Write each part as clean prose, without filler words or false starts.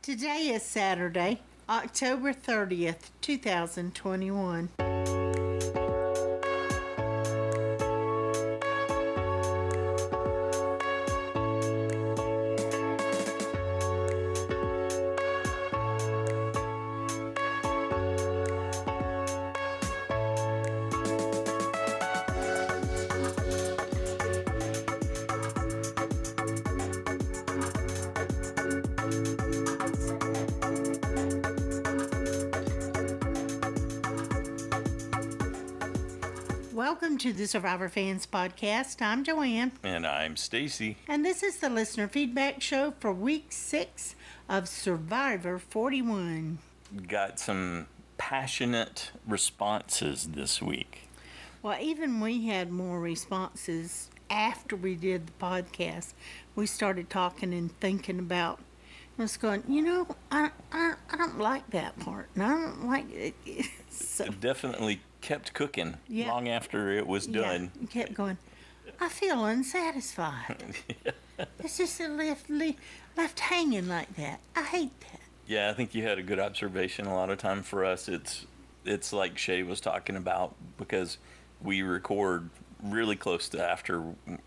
Today is Saturday, October 30th, 2021. Welcome to the Survivor Fans Podcast. I'm Joanne. And I'm Stacy. And this is the listener feedback show for week 6 of Survivor 41. Got some passionate responses this week. Well, even we had more responses after we did the podcast. We started talking and thinking about us going, I don't like that part. And I don't like it. So, it definitely kept cooking long after it was done. Yeah, kept going, I feel unsatisfied. It's just left hanging like that. I hate that. Yeah, I think you had a good observation. A lot of time for us, it's like Shay was talking about, because we record really close to after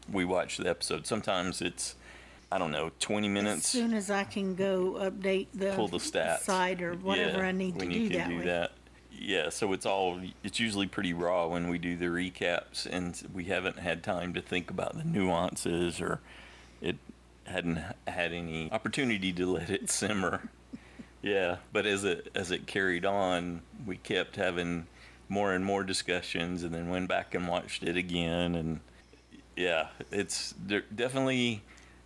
we watch the episode. Sometimes it's, 20 minutes. As soon as I can go update pull the stats site or whatever I need to do that way. Yeah, so it's usually pretty raw when we do the recaps, and we haven't had time to think about the nuances, or it hadn't had any opportunity to let it simmer. Yeah, but as it carried on, we kept having more and more discussions, and then went back and watched it again, and yeah, it's definitely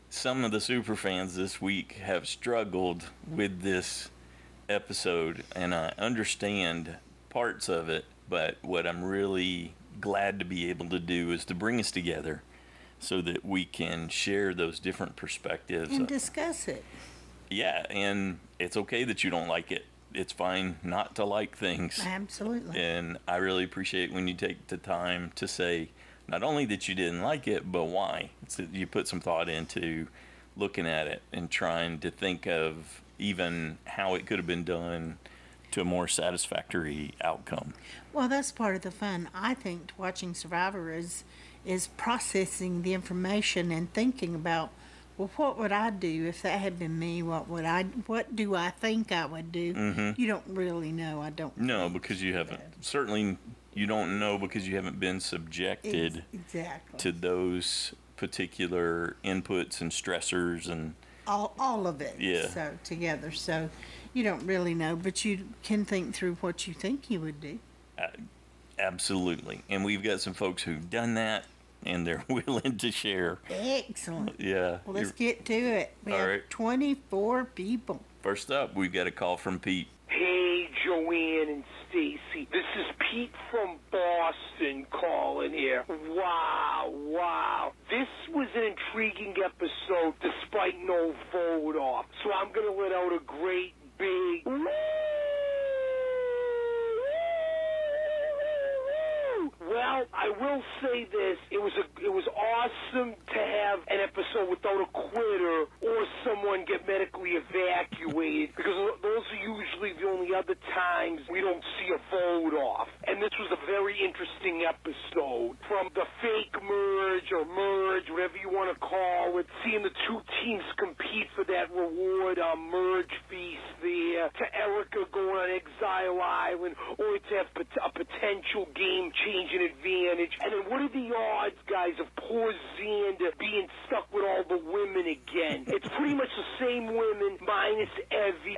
some of the super fans this week have struggled with this episode, and I understand parts of it, but what I'm really glad to be able to do is to bring us together so that we can share those different perspectives and discuss it. Yeah, and it's okay that you don't like it. It's fine not to like things. Absolutely. And I really appreciate when you take the time to say not only that you didn't like it, but why. It's that you put some thought into looking at it and trying to think of even how it could have been done to a more satisfactory outcome. Well, that's part of the fun. I think watching Survivor is processing the information and thinking about, well, what would I do if that had been me? What do I think I would do? Mm-hmm. You don't really know. I don't. No, because you haven't. Certainly, you don't know because you haven't been subjected exactly to those particular inputs and stressors and all of it. Yeah. So together, so you don't really know, but you can think through what you think you would do. Absolutely, and we've got some folks who've done that, and they're willing to share. Excellent. Yeah. Well, let's get to it. We have right. 24 people. First up, we've got a call from Pete. Hey, Joanne and Stacy. This is Pete from Boston calling here. Wow. This was an intriguing episode despite no vote off. So I'm going to let out a great big woo! Well, I will say this. It was awesome to have an episode without a quitter or someone get medically evacuated, because those are usually the only other times we don't see a vote off. And this was a very interesting episode. From the fake merge or merge, whatever you want to call it, seeing the two teams compete for that reward merge feast there, to Erica going on Exile Island, or to have a potential game-changing advantage. And then what are the odds, guys, of poor Xander being stuck with all the women again? It's pretty much the same women minus Evie.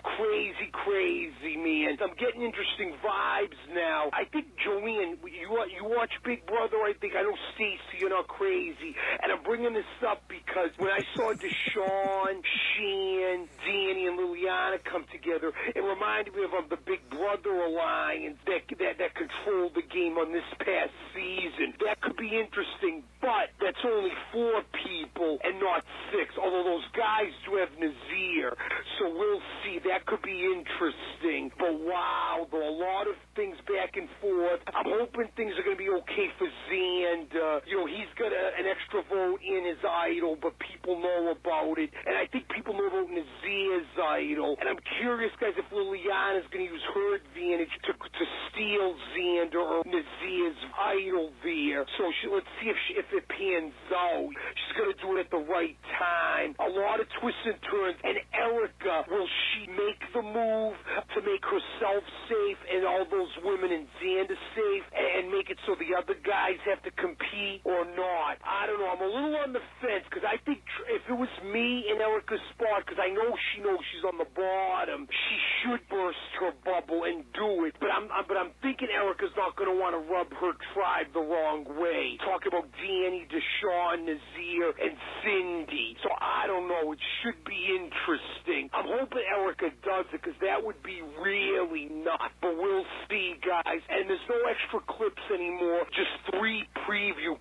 Crazy, man. I'm getting interesting vibes now. I think, Joanne, you watch Big Brother, I know Stacey, you're not crazy. And I'm bringing this up because when I saw Deshaun, Shan, Danny, and Liliana come together, it reminded me of the Big Brother alliance that controlled the game on this past season. That could be interesting, but that's only 4 people and not 6, although those guys do have Nazir, so we'll see. That could be interesting. But wow, there are a lot of things back and forth. I'm hoping things are going to be okay for Xander. He's got an extra vote in his idol, but people know about it, and I think people know about Nazir's idol. And I'm curious, guys, if Liliana's going to use her advantage to steal Xander or Nazir's idol there. So let's see if it pans out. She's going to do it at the right time. A lot of twists and turns. And Erica, will she make the move to make herself safe and all those women in Xander safe and make it so the other guys have to compete or not? I don't know. I'm a little on the fence because I think if it was me in Erica's spot, because I know she knows she's on the bottom, she should burst her bubble and do it. But I'm thinking Erica's not going to want to rub her tribe the wrong way. Talking about Danny, Deshaun, Nazir, and Cindy. So I don't know. It should be interesting. I'm hoping Erica does it because that would be really nuts. But we'll see, guys. And there's no extra clips anymore. Just 3 preview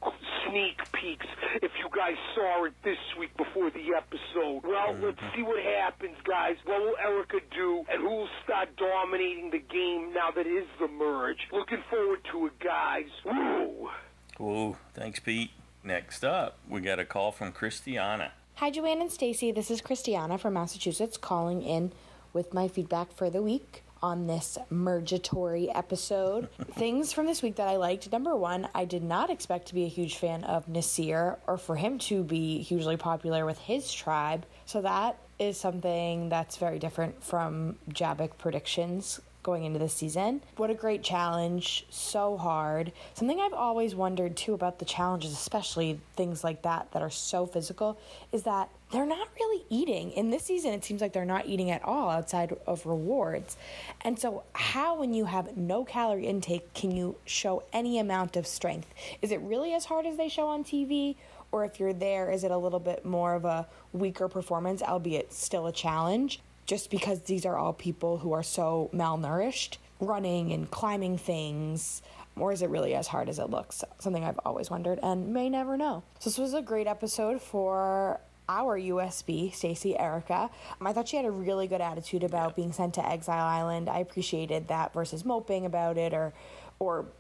sneak peeks if you guys saw it this week before the episode. Well, let's see what happens, guys. What will Erica do, and who will start dominating the game now that it is the merge? Looking forward to it, guys. Woo! Whoa, thanks, Pete. Next up, we got a call from Christiana. Hi, Joanne and Stacy. This is Christiana from Massachusetts calling in with my feedback for the week on this mergatory episode. Things from this week that I liked. Number 1, I did not expect to be a huge fan of Nasir or for him to be hugely popular with his tribe. So that is something that's very different from Jabik predictions going into this season. What a great challenge. So hard. Something I've always wondered too about the challenges, especially things like that are so physical, is that they're not really eating. In this season, it seems like they're not eating at all outside of rewards. And so how, when you have no calorie intake, can you show any amount of strength? Is it really as hard as they show on TV? Or if you're there, is it a little bit more of a weaker performance, albeit still a challenge? Just because these are all people who are so malnourished, running and climbing things, or is it really as hard as it looks? Something I've always wondered and may never know. So this was a great episode for our USB, Stacey Erica. I thought she had a really good attitude about being sent to Exile Island. I appreciated that versus moping about it or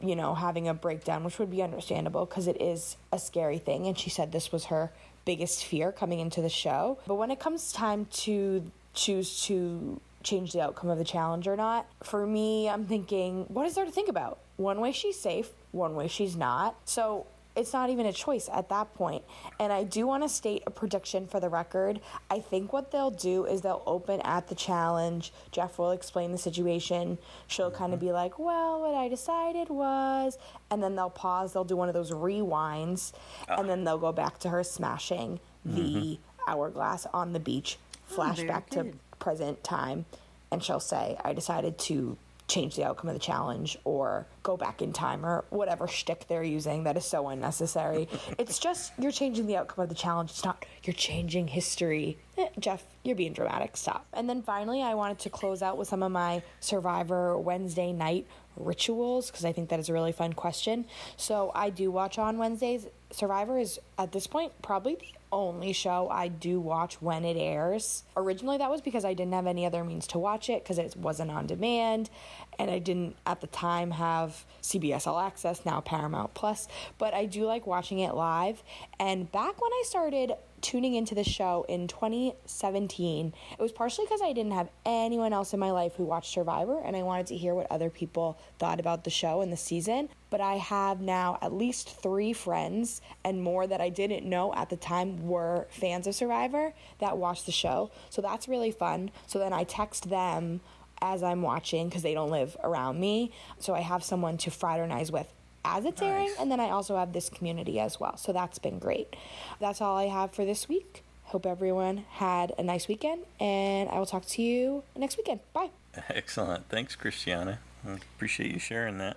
having a breakdown, which would be understandable because it is a scary thing. And she said this was her biggest fear coming into the show. But when it comes time to choose to change the outcome of the challenge or not, for me, I'm thinking, what is there to think about? One way she's safe, one way she's not. So it's not even a choice at that point. And I do want to state a prediction for the record. I think what they'll do is they'll open at the challenge. Jeff will explain the situation. She'll kind of be like, well, what I decided was, and then they'll pause. They'll do one of those rewinds, and then they'll go back to her smashing the hourglass on the beach, flash back to present time, and she'll say, I decided to change the outcome of the challenge or go back in time or whatever shtick they're using that is so unnecessary. It's just you're changing the outcome of the challenge. It's not you're changing history. Jeff, you're being dramatic. Stop. And then finally, I wanted to close out with some of my Survivor Wednesday night rituals because I think that is a really fun question. So I do watch on Wednesdays. Survivor is, at this point, probably the only show I do watch when it airs. Originally, that was because I didn't have any other means to watch it because it wasn't on demand, and I didn't, at the time, have CBS All Access, now Paramount Plus, but I do like watching it live. And back when I started tuning into the show in 2017, it was partially because I didn't have anyone else in my life who watched Survivor, and I wanted to hear what other people thought about the show and the season. But I have now at least 3 friends and more that I didn't know at the time were fans of Survivor that watched the show. So that's really fun. So then I text them as I'm watching because they don't live around me. So I have someone to fraternize with as it's airing, and then I also have this community as well. So that's been great. That's all I have for this week. Hope everyone had a nice weekend, and I will talk to you next weekend. Bye. Excellent. Thanks, Christiana. I appreciate you sharing that.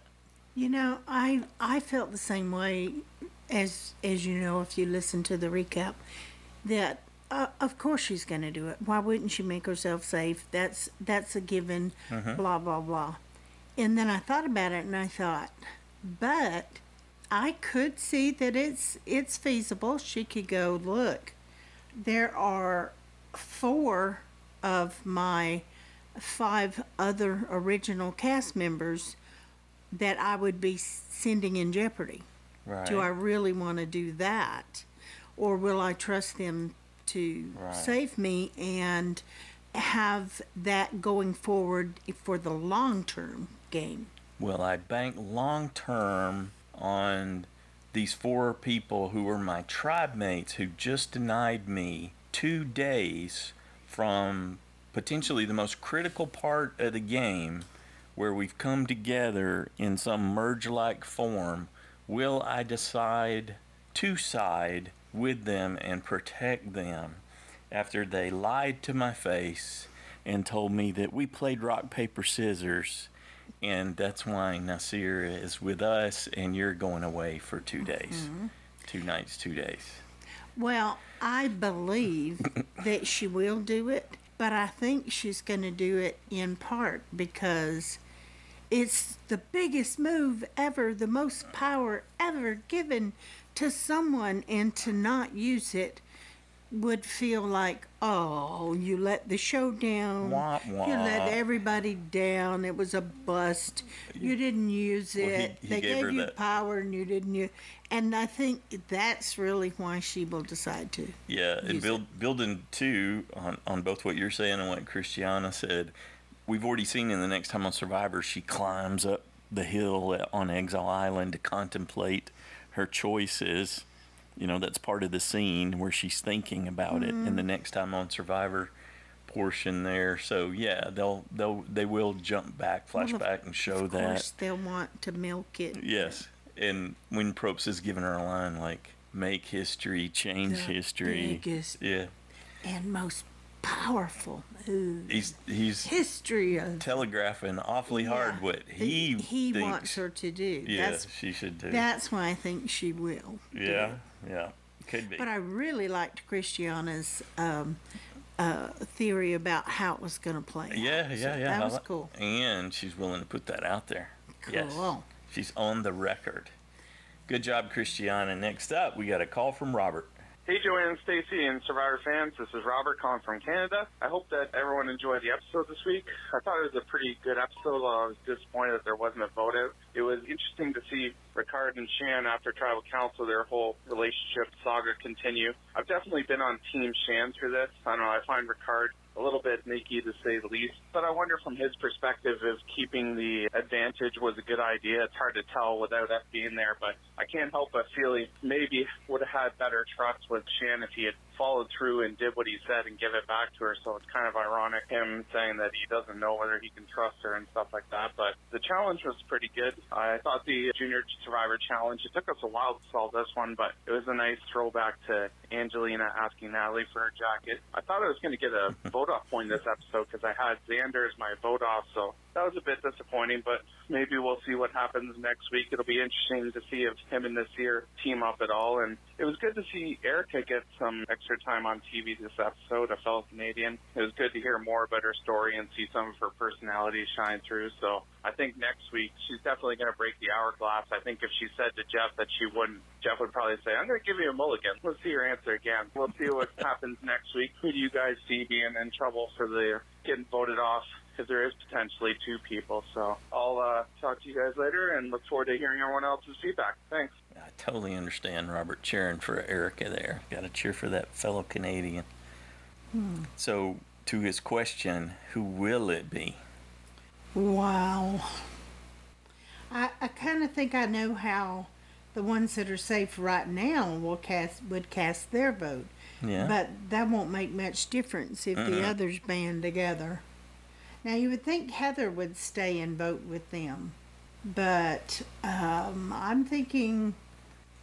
You know, I felt the same way as you know, if you listen to the recap, that of course she's going to do it. Why wouldn't she make herself safe? That's a given, blah, blah, blah. And then I thought about it, and I thought, but I could see that it's feasible. She could go, look, there are 4 of my 5 other original cast members that I would be sending in jeopardy. Right. Do I really want to do that? Or will I trust them to save me and have that going forward for the long-term game? Will I bank long-term on these 4 people who were my tribe mates who just denied me 2 days from potentially the most critical part of the game, where we've come together in some merge-like form? Will I decide to side with them and protect them after they lied to my face and told me that we played rock, paper, scissors, and that's why Nasir is with us and you're going away for 2 days? 2 nights, 2 days. Well, I believe that she will do it, but I think she's going to do it in part because it's the biggest move ever, the most power ever given to someone, and to not use it would feel like, oh, you let the show down. Wah, wah. You let everybody down. It was a bust. You didn't use it. He they gave her gave you that. power and you didn't use. And I think that's really why she will decide to. Yeah, and building too on both what you're saying and what Christiana said. We've already seen in the next time on Survivor, she climbs up the hill on Exile Island to contemplate her choices. You know, that's part of the scene where she's thinking about it in the next time on Survivor portion there. So yeah, they will jump back, flashback, and show that. Of course, they'll want to milk it. Yes, and when Probst is giving her a line like "make history, change The history," biggest yeah, and most powerful move. he's history of telegraphing awfully hard what he thinks wants her to do. Yeah, she should do. That's why I think she will. Yeah, yeah, could be. But I really liked Christiana's theory about how it was going to play. Yeah, out. yeah, So yeah. That was cool. And she's willing to put that out there. Cool. Yes, she's on the record. Good job, Christiana. Next up, we got a call from Robert. Hey, Joanne and Stacy and Survivor fans. This is Robert calling from Canada. I hope that everyone enjoyed the episode this week. I thought it was a pretty good episode. I was disappointed that there wasn't a vote out. It was interesting to see Ricard and Shan, after Tribal Council, their whole relationship saga continue. I've definitely been on Team Shan through this. I don't know, I find Ricard a little bit sneaky, to say the least. But I wonder from his perspective if keeping the advantage was a good idea. It's hard to tell without us being there, but I can't help but feel he maybe would have had better trust with Shan if he had followed through and did what he said and give it back to her. So it's kind of ironic, him saying that he doesn't know whether he can trust her and stuff like that. But the challenge was pretty good. I thought the Junior Survivor Challenge, it took us a while to solve this one, but it was a nice throwback to Angelina asking Natalie for her jacket. I thought I was going to get a vote off point this episode because I had Xander as my vote off, so that was a bit disappointing, but maybe we'll see what happens next week. It'll be interesting to see if him and Nasir team up at all. And it was good to see Erica get some extra time on TV this episode, a fellow Canadian. It was good to hear more about her story and see some of her personality shine through. So I think next week she's definitely going to break the hourglass. I think if she said to Jeff that she wouldn't, Jeff would probably say, I'm going to give you a mulligan. Let's see your answer again. We'll see what happens next week. Who do you guys see being in trouble for the getting voted off? Because there is potentially 2 people. So I'll talk to you guys later and look forward to hearing everyone else's feedback. Thanks. I totally understand Robert cheering for Erica there. Got to cheer for that fellow Canadian. So to his question, who will it be? Wow. I kind of think I know how the ones that are safe right now would cast their vote. Yeah. But that won't make much difference if the others band together. Now, you would think Heather would stay and vote with them. But I'm thinking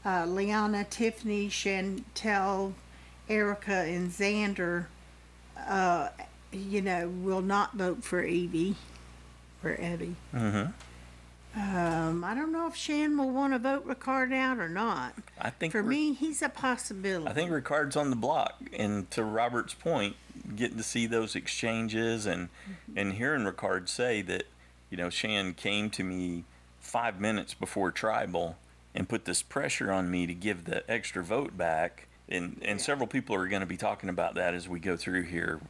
Liana, Tiffany, Chantel, Erica, and Xander, will not vote for Evie. For Evie. I don't know if Shan will want to vote Ricard out or not. I think for me, he's a possibility. I think Ricard's on the block, and to Robert's point, getting to see those exchanges and hearing Ricard say that, Shan came to me 5 minutes before Tribal and put this pressure on me to give the extra vote back. And several people are going to be talking about that as we go through here.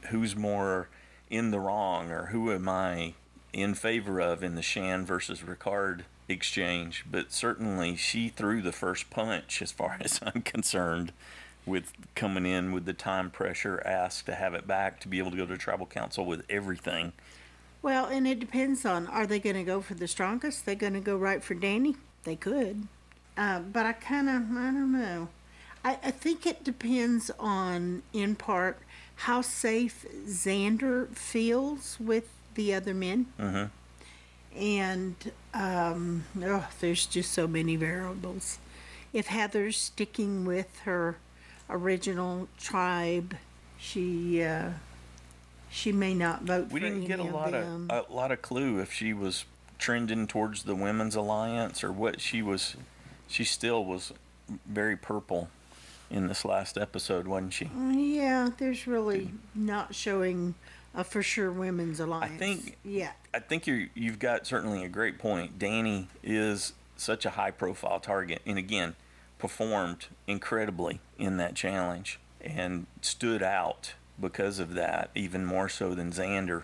Who's more in the wrong, or who am I in favor of in the Shan versus Ricard exchange? But certainly she threw the first punch as far as I'm concerned, with coming in with the time pressure, asked to have it back to be able to go to tribal council with everything. Well, and it depends on, are they going to go for the strongest? They're going to go right for Danny? They could. But I don't know. I think it depends on, in part, how safe Xander feels with the other men. Mm-hmm. And there's just so many variables. If Heather's sticking with her original tribe, she may not vote for any of them. We didn't get a lot of clue if she was trending towards the Women's Alliance or what she was. She still was very purple in this last episode, wasn't she? Yeah, there's really not showing a for sure Women's Alliance. I think you've got certainly a great point. Danny is such a high profile target, and again, performed incredibly in that challenge and stood out because of that, even more so than Xander.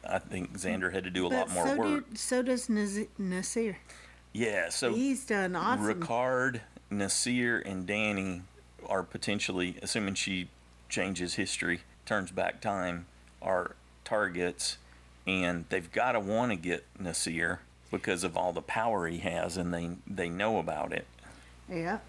I think Xander had to do a lot more work. So does Nasir. Yeah, so he's done awesome. Ricard, Nasir, and Danny are potentially, assuming she changes history, turns back time, are targets, and they've got to want to get Nasir because of all the power he has, and they know about it. Yeah.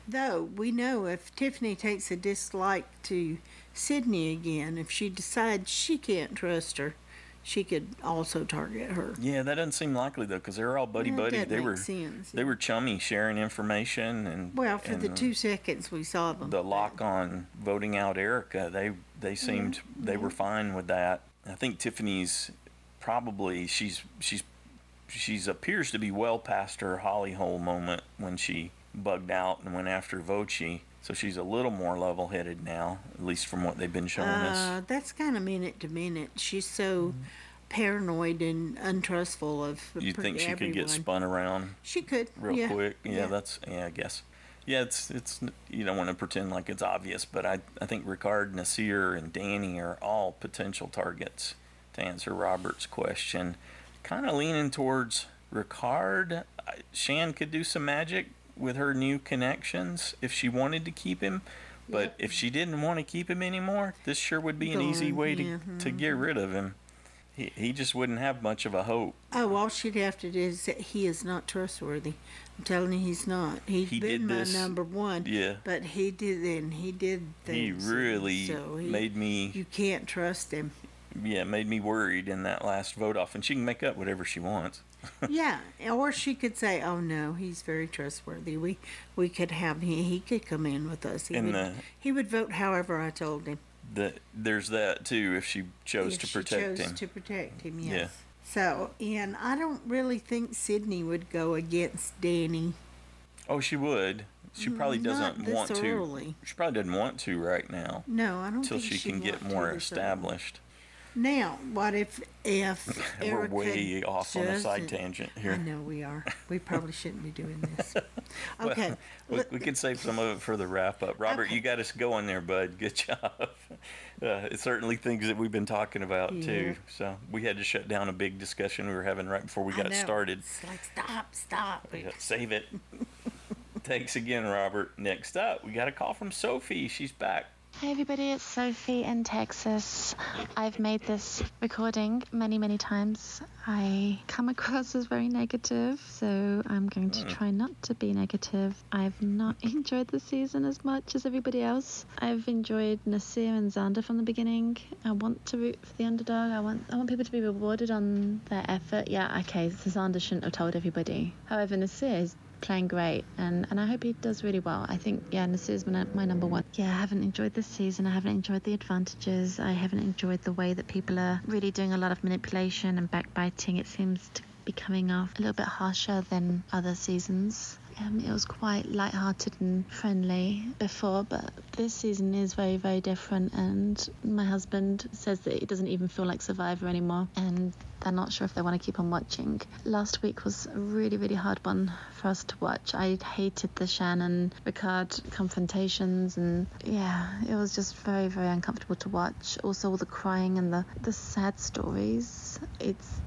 Though, we know if Tiffany takes a dislike to Sydney again, if she decides she can't trust her, she could also target her. Yeah, that doesn't seem likely, though, because they were all buddy-buddy. They were chummy, sharing information. And well, for the 2 seconds we saw them. The lock on voting out Erica, they seemed, they were fine with that. I think Tiffany's probably, she's appears to be well past her Holly Hole moment when she bugged out and went after Voci. So she's a little more level-headed now, at least from what they've been showing us. That's kind of minute to minute. She's so paranoid and untrustful of You think she everyone. could get spun around? She could, real quick. Yeah, I guess. Yeah, it's you don't want to pretend like it's obvious, but I think Ricard, Nasir, and Danny are all potential targets to answer Robert's question. Kind of leaning towards Ricard. Shan could do some magic with her new connections if she wanted to keep him, but if she didn't want to keep him anymore, this sure would be an easy way to get rid of him. He just wouldn't have much of a hope. Oh, all she'd have to do is say he is not trustworthy. I'm telling you, he's not. He's been my number one. Yeah. But he did things. He really made me. You can't trust him. Yeah, made me worried in that last vote off, and she can make up whatever she wants. Yeah, or she could say, "Oh no, he's very trustworthy. We could have he could come in with us. He would vote however I told him." There's that too. If she chose to protect him. To protect him, yes. Yeah. So, and I don't really think Sydney would go against Danny. Oh, she would. She probably doesn't want to. Early. She probably doesn't want to right now. No, I don't think until she can get more established. Now, what if we're way off on a side tangent here. I know we are. We probably shouldn't be doing this. Okay. Well, we can save some of it for the wrap up. Robert, you got us going there, bud. Good job. It's certainly things that we've been talking about too. So we had to shut down a big discussion we were having right before we got started. It's like stop. Save it. Thanks again, Robert. Next up, we got a call from Sophie. She's back. Hi everybody, it's Sophie in Texas. I've made this recording many times. I come across as very negative, so I'm going to try not to be negative. I've not enjoyed the season as much as everybody else. I've enjoyed Nasir and Xander from the beginning. I want to root for the underdog. I want people to be rewarded on their effort. Yeah, okay, so Xander shouldn't have told everybody. However, Nasir is playing great, and I hope he does really well. I think, Nasir's my number one. Yeah, I haven't enjoyed this season. I haven't enjoyed the advantages. I haven't enjoyed the way that people are really doing a lot of manipulation and backbiting. It seems to be coming off a little bit harsher than other seasons. It was quite light-hearted and friendly before, but this season is very, very different, and my husband says that it doesn't even feel like Survivor anymore, and they're not sure if they want to keep on watching. Last week was a really, really hard one for us to watch. I hated the Shan and Ricard confrontations, and yeah, it was just very, very uncomfortable to watch. Also, all the crying and the sad stories. It's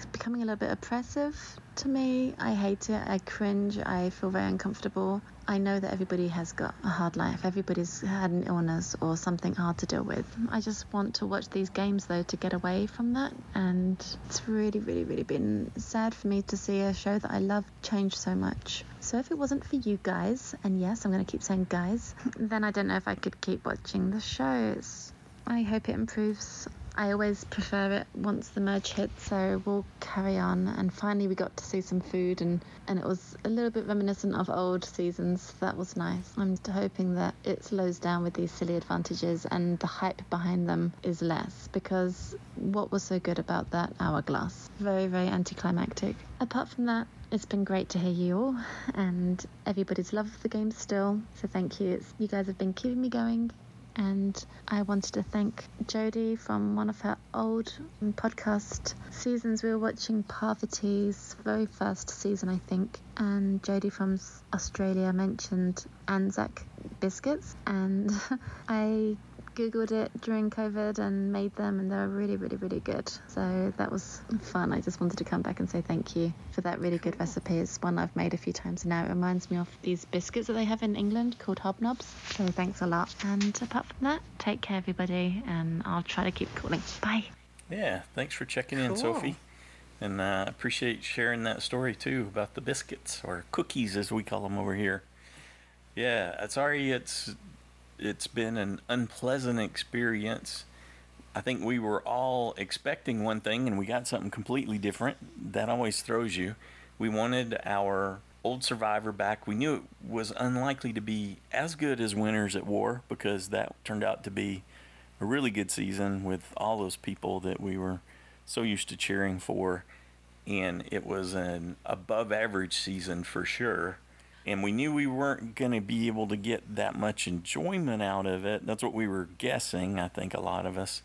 becoming a little bit oppressive to me. I hate it. I cringe. I feel very uncomfortable. I know that everybody has got a hard life. Everybody's had an illness or something hard to deal with. I just want to watch these games, though, to get away from that. And it's really, really, really been sad for me to see a show that I love change so much. So if it wasn't for you guys, and yes, I'm going to keep saying guys, then I don't know if I could keep watching the shows. I hope it improves. I always prefer it once the merge hits, so we'll carry on. And finally we got to see some food, and it was a little bit reminiscent of old seasons. That was nice. I'm hoping that it slows down with these silly advantages and the hype behind them is less, because what was so good about that hourglass? Very, very anticlimactic. Apart from that, it's been great to hear you all, and everybody's loved the game still, so thank you. You guys have been keeping me going. And I wanted to thank Jody from one of her old podcast seasons. We were watching Parvati's very first season, I think. And Jody from Australia mentioned Anzac biscuits. And I Googled it during COVID and made them, and they were really, really, really good. So that was fun. I just wanted to come back and say thank you for that really good recipe. It's one I've made a few times now. It reminds me of these biscuits that they have in England called hobnobs. So thanks a lot. And apart from that, take care, everybody, and I'll try to keep calling. Bye. Yeah, thanks for checking in, Sophie. And I appreciate sharing that story, too, about the biscuits, or cookies, as we call them over here. Yeah, sorry it's been an unpleasant experience. I think we were all expecting one thing and we got something completely different. That always throws you. We wanted our old Survivor back. We knew it was unlikely to be as good as Winners at War, because that turned out to be a really good season with all those people that we were so used to cheering for. And it was an above average season for sure. And we knew we weren't going to be able to get that much enjoyment out of it. That's what we were guessing, I think, a lot of us.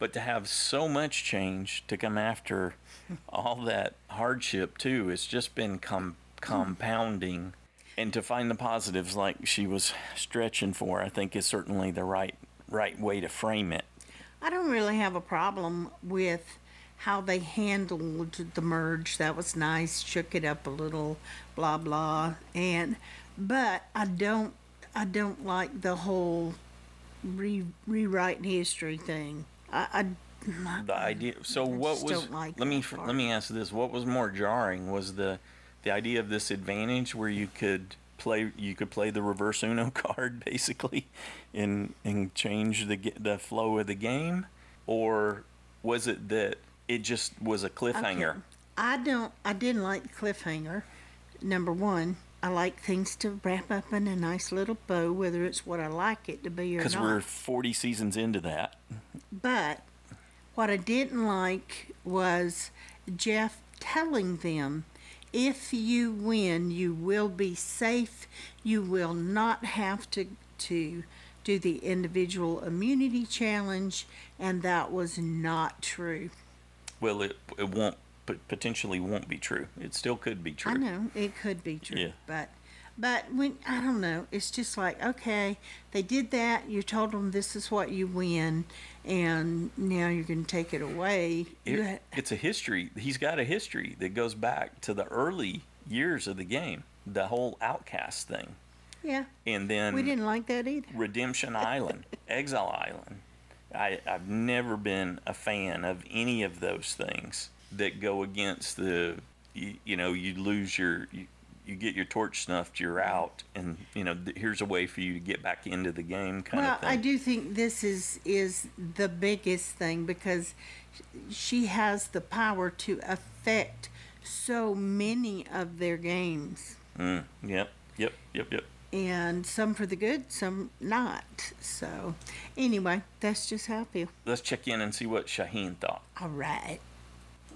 But to have so much change to come after all that hardship, too, it's just been compounding. And to find the positives like she was stretching for, I think, is certainly the right way to frame it. I don't really have a problem with how they handled the merge. That was nice. Shook it up a little, blah blah. But I don't like the whole rewriting history thing. The idea. So what was? Let me ask this: what was more jarring? Was the idea of this advantage where you could play the reverse Uno card basically, and change the flow of the game, or was it that it just was a cliffhanger? Okay. I didn't like the cliffhanger. Number one, I like things to wrap up in a nice little bow, whether it's what I like it to be or not. Because we're 40 seasons into that. But what I didn't like was Jeff telling them, if you win, you will be safe. You will not have to do the individual immunity challenge, and that was not true. Well, it won't, potentially won't be true. It still could be true. I know it could be true, yeah. But when I don't know, it's just like, okay, they did that. You told them this is what you win, and now you're going to take it away. It's a history. He's got a history that goes back to the early years of the game. The whole outcast thing. Yeah. And then we didn't like that either. Redemption Island, Exile Island. I've never been a fan of any of those things that go against you lose you get your torch snuffed, you're out, and here's a way for you to get back into the game kind of thing. Well, I do think this is the biggest thing, because she has the power to affect so many of their games. Yep. And some for the good, some not. So, anyway, that's just how I feel. Let's check in and see what Shahin thought. All right.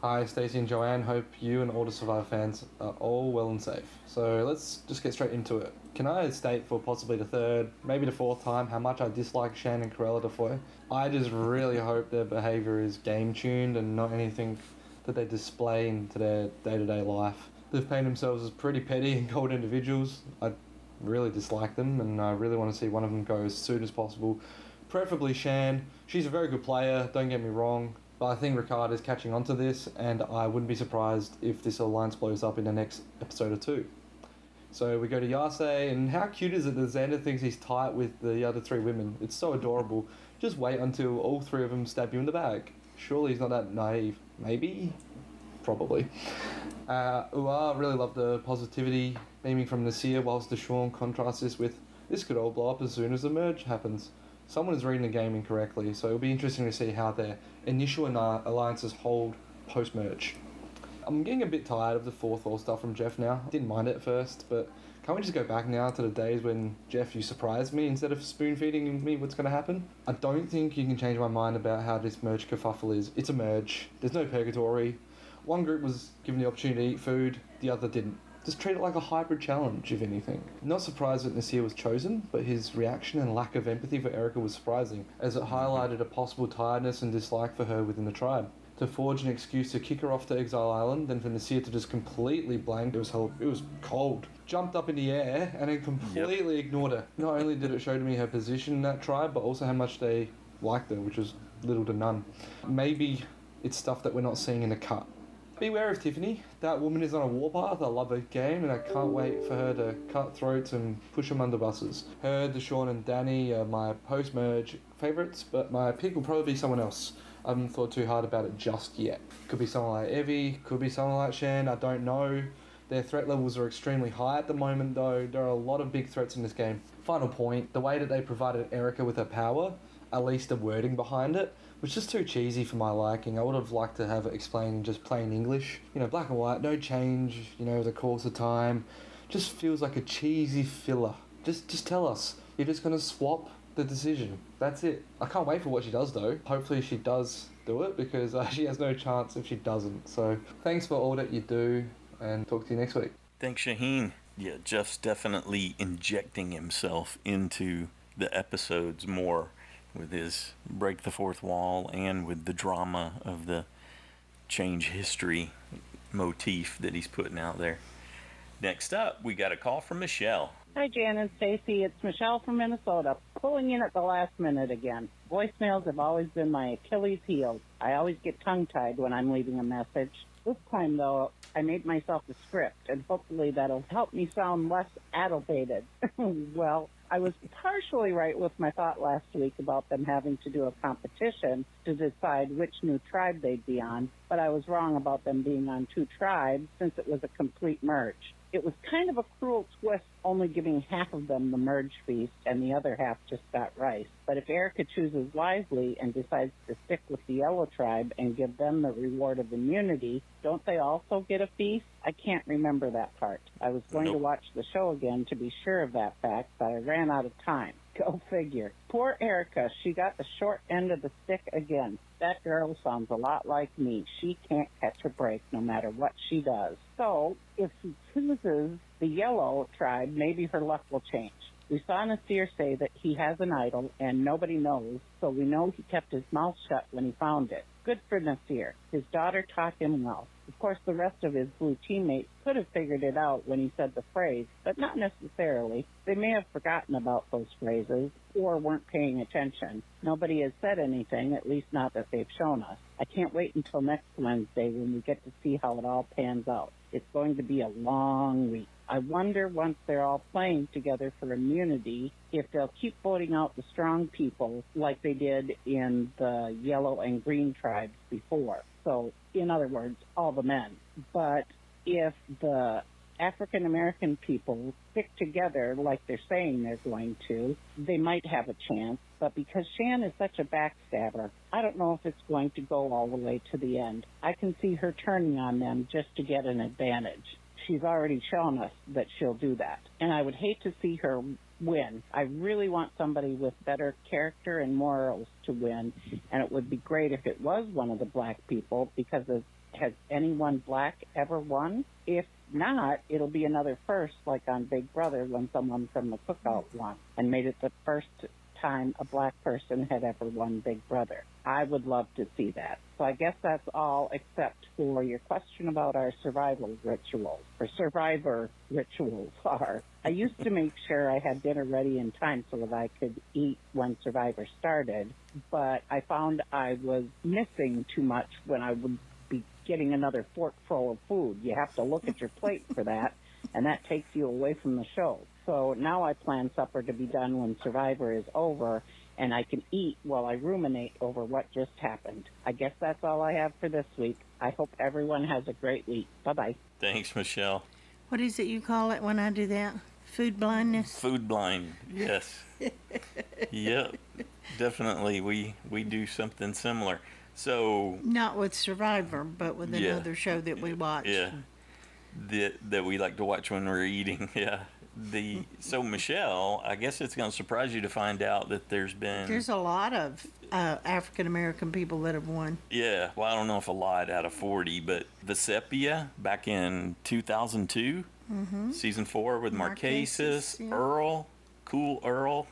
Hi, Stacey and Joanne. Hope you and all the Survivor fans are all well and safe. So let's just get straight into it. Can I state for possibly the third, maybe the fourth time, how much I dislike Shan and Corella Defoe? I just really hope their behaviour is game-tuned and not anything that they display into their day-to-day life. They've painted themselves as pretty petty and cold individuals. I really dislike them, and I really want to see one of them go as soon as possible. Preferably Shan. She's a very good player, don't get me wrong. But I think Ricard is catching on to this, and I wouldn't be surprised if this alliance blows up in the next episode or two. So we go to Yase, and how cute is it that Xander thinks he's tight with the other three women? It's so adorable. Just wait until all three of them stab you in the back. Surely he's not that naive. Maybe? Probably. Ua really loved the positivity beaming from Nasir, whilst Deshawn contrasts this with, this could all blow up as soon as the merge happens. Someone is reading the game incorrectly, so it'll be interesting to see how their initial alliances hold post-merge. I'm getting a bit tired of the fourth wall stuff from Jeff now. Didn't mind it at first, but can't we just go back now to the days when, Jeff, you surprised me instead of spoon-feeding me what's going to happen? I don't think you can change my mind about how this merge kerfuffle is. It's a merge. There's no purgatory. One group was given the opportunity to eat food, the other didn't. Just treat it like a hybrid challenge, if anything. Not surprised that Nasir was chosen, but his reaction and lack of empathy for Erica was surprising, as it highlighted a possible tiredness and dislike for her within the tribe. To forge an excuse to kick her off to Exile Island, then for Nasir to just completely blank, it was cold. Jumped up in the air and then completely ignored her. Not only did it show to me her position in that tribe, but also how much they liked her, which was little to none. Maybe it's stuff that we're not seeing in the cut. Beware of Tiffany. That woman is on a warpath. I love her game, and I can't wait for her to cut throats and push them under buses. Her, Deshawn, and Danny are my post-merge favourites, but my pick will probably be someone else. I haven't thought too hard about it just yet. Could be someone like Evie, could be someone like Shan, I don't know. Their threat levels are extremely high at the moment, though. There are a lot of big threats in this game. Final point, the way that they provided Erica with her power, at least the wording behind it, was just too cheesy for my liking. I would have liked to have it explained in just plain English. You know, black and white, no change, you know, the course of time. Just feels like a cheesy filler. Just tell us. You're just going to swap the decision. That's it. I can't wait for what she does, though. Hopefully she does do it, because she has no chance if she doesn't. So thanks for all that you do, and talk to you next week. Thanks, Shahin. Yeah, Jeff's definitely injecting himself into the episodes more with his break the fourth wall and with the drama of the change history motif that he's putting out there. Next up, we got a call from Michelle. Hi, Jan and Stacey. It's Michelle from Minnesota, pulling in at the last minute again. Voicemails have always been my Achilles heel. I always get tongue-tied when I'm leaving a message. This time, though, I made myself a script, and hopefully that'll help me sound less addlepated. Well, I was partially right with my thought last week about them having to do a competition to decide which new tribe they'd be on, but I was wrong about them being on two tribes since it was a complete merge. It was kind of a cruel twist, only giving half of them the merge feast and the other half just got rice. But if Erica chooses wisely and decides to stick with the yellow tribe and give them the reward of immunity, don't they also get a feast? I can't remember that part. I was going to watch the show again to be sure of that fact, but I ran out of time. Go figure. Poor Erica, she got the short end of the stick again. That girl sounds a lot like me. She can't catch a break no matter what she does. So, if she chooses the yellow tribe, maybe her luck will change. We saw Nasir say that he has an idol and nobody knows, so we know he kept his mouth shut when he found it. Good for Nasir. His daughter taught him well. Of course, the rest of his blue teammates could have figured it out when he said the phrase, but not necessarily. They may have forgotten about those phrases or weren't paying attention. Nobody has said anything, at least not that they've shown us. I can't wait until next Wednesday when we get to see how it all pans out. It's going to be a long week. I wonder, once they're all playing together for immunity, if they'll keep voting out the strong people like they did in the yellow and green tribes before. So, in other words, all the men. But if the African American people stick together like they're saying they're going to, they might have a chance. But because Shan is such a backstabber, I don't know if it's going to go all the way to the end. I can see her turning on them just to get an advantage. She's already shown us that she'll do that. And I would hate to see her win. I really want somebody with better character and morals to win, and it would be great if it was one of the black people, because has anyone black ever won? If not, it'll be another first, like on Big Brother when someone from the Cookout won and made it the first time a black person had ever won Big Brother. I would love to see that. So I guess that's all except for your question about our survival rituals, or survivor rituals are. I used to make sure I had dinner ready in time so that I could eat when Survivor started, but I found I was missing too much when I would be getting another fork full of food. You have to look at your plate for that, and that takes you away from the show. So now I plan supper to be done when Survivor is over, and I can eat while I ruminate over what just happened. I guess that's all I have for this week. I hope everyone has a great week. Bye-bye. Thanks, Michelle. What is it you call it when I do that? Food blindness? Food blind, yes. Yep, definitely. We do something similar. So not with Survivor, but with another show that we watch. Yeah, that we like to watch when we're eating. Yeah. So Michelle, I guess it's going to surprise you to find out that there's a lot of African American people that have won. Yeah, well, I don't know if a lot out of 40, but Vesepia back in 2002, season 4 with Marquesas, yeah. Earl, cool Earl,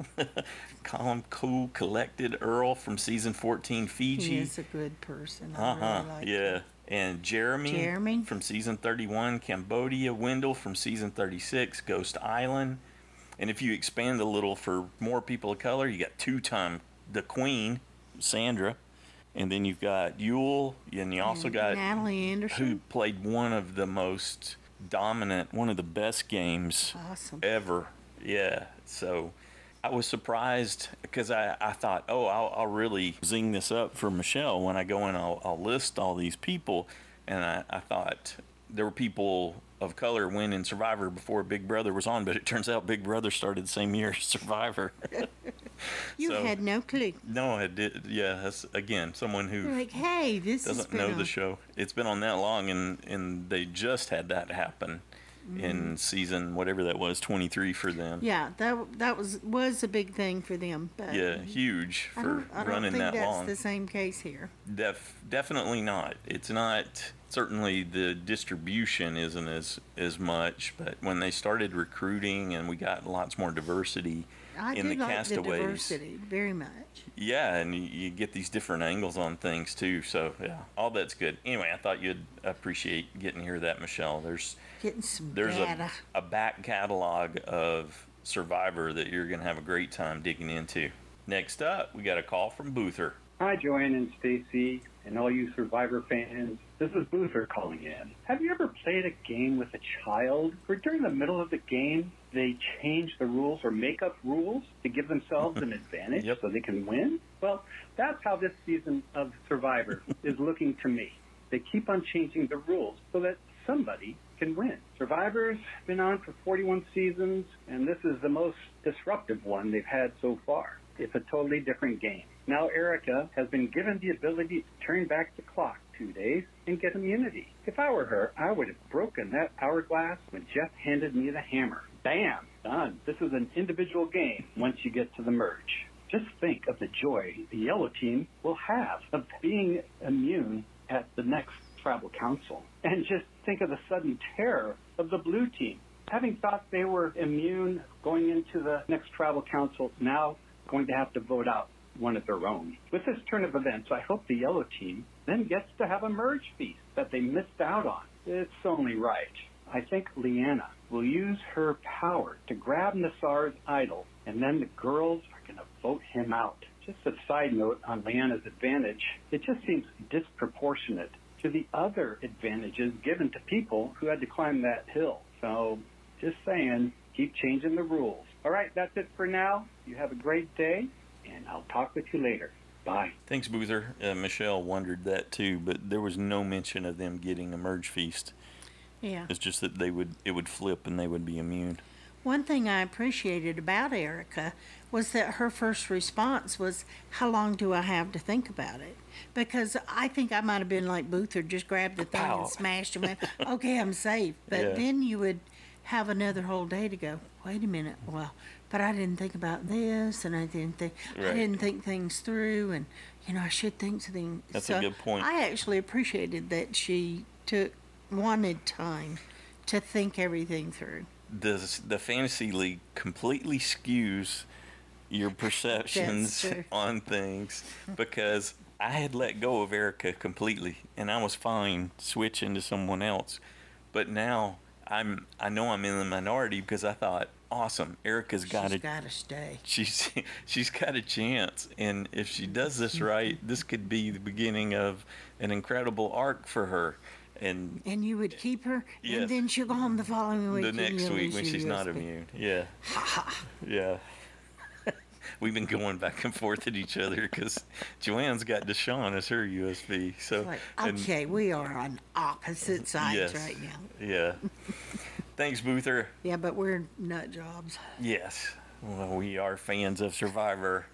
call him cool, collected Earl from season 14, Fiji. He is a good person. I really like him. And Jeremy from season 31, Cambodia, Wendell from season 36, Ghost Island. And if you expand a little for more people of color, you got two-time the Queen, Sandra. And then you've got Yule, and you also got Natalie Anderson, who played one of the most dominant, one of the best games ever. Yeah, so I was surprised because I thought, oh, I'll really zing this up for Michelle when I go in. I'll list all these people, and I thought there were people of color winning Survivor before Big Brother was on, but it turns out Big Brother started the same year as Survivor. You had no clue. No, I did. Yeah, that's again someone who like, hey, this doesn't know the show. It's been on that long, and they just had that happen. In season whatever that was, 23 for them. Yeah, that was a big thing for them. But yeah, huge for running that long. I don't think that's the same case here. Definitely not. It's not. Certainly the distribution isn't as much, but when they started recruiting and we got lots more diversity in the castaways. The diversity very much. Yeah, and you get these different angles on things too. So yeah, all that's good. Anyway, I thought you'd appreciate getting to hear that, Michelle. There's data. a back catalog of Survivor that you're going to have a great time digging into. Next up, we got a call from Boother. Hi, Joanne and Stacy, and all you Survivor fans. This is Boother calling in. Have you ever played a game with a child where during the middle of the game they change the rules or make up rules to give themselves an advantage so they can win? Well, that's how this season of Survivor is looking to me. They keep on changing the rules so that somebody can win. Survivor's been on for 41 seasons, and this is the most disruptive one they've had so far. It's a totally different game. Now Erica has been given the ability to turn back the clock 2 days and get immunity. If I were her, I would have broken that hourglass when Jeff handed me the hammer. Bam! Done. This is an individual game once you get to the merge. Just think of the joy the yellow team will have of being immune at the next tribal council. And just think of the sudden terror of the blue team. Having thought they were immune going into the next tribal council, now going to have to vote out one of their own. With this turn of events, I hope the yellow team then gets to have a merge feast that they missed out on. It's only right. I think Leanna will use her power to grab Nassar's idol, and then the girls are going to vote him out. Just a side note on Leanna's advantage, it just seems disproportionate to the other advantages given to people who had to climb that hill. So, just saying, keep changing the rules. All right, that's it for now. You have a great day, and I'll talk with you later. Bye. Thanks, Boother. Michelle wondered that too, but there was no mention of them getting a merge feast. Yeah. It's just that it would flip and they would be immune. One thing I appreciated about Erica was that her first response was, how long do I have to think about it? Because I think I might have been like Boother, just grabbed the thing and smashed and went, okay, I'm safe. But then you would have another whole day to go, wait a minute, well, but I didn't think about this, and I didn't think things through, and I should think things. That's a good point. I actually appreciated that she wanted time to think everything through. The fantasy league completely skews your perceptions on things, because I had let go of Erica completely, and I was fine switching to someone else. But now I know I'm in the minority, because I thought, awesome, Erica's got to stay. She's got a chance, and if she does this right, this could be the beginning of an incredible arc for her. And you would keep her, yes, and then she'll go home the following week. The next week when she's not immune. Yeah. Yeah. We've been going back and forth at each other because Joanne's got Deshaun as her USB. So okay, we are on opposite sides right now. Yeah. Thanks, Boother. Yeah, but we're nut jobs. Yes. Well, we are fans of Survivor.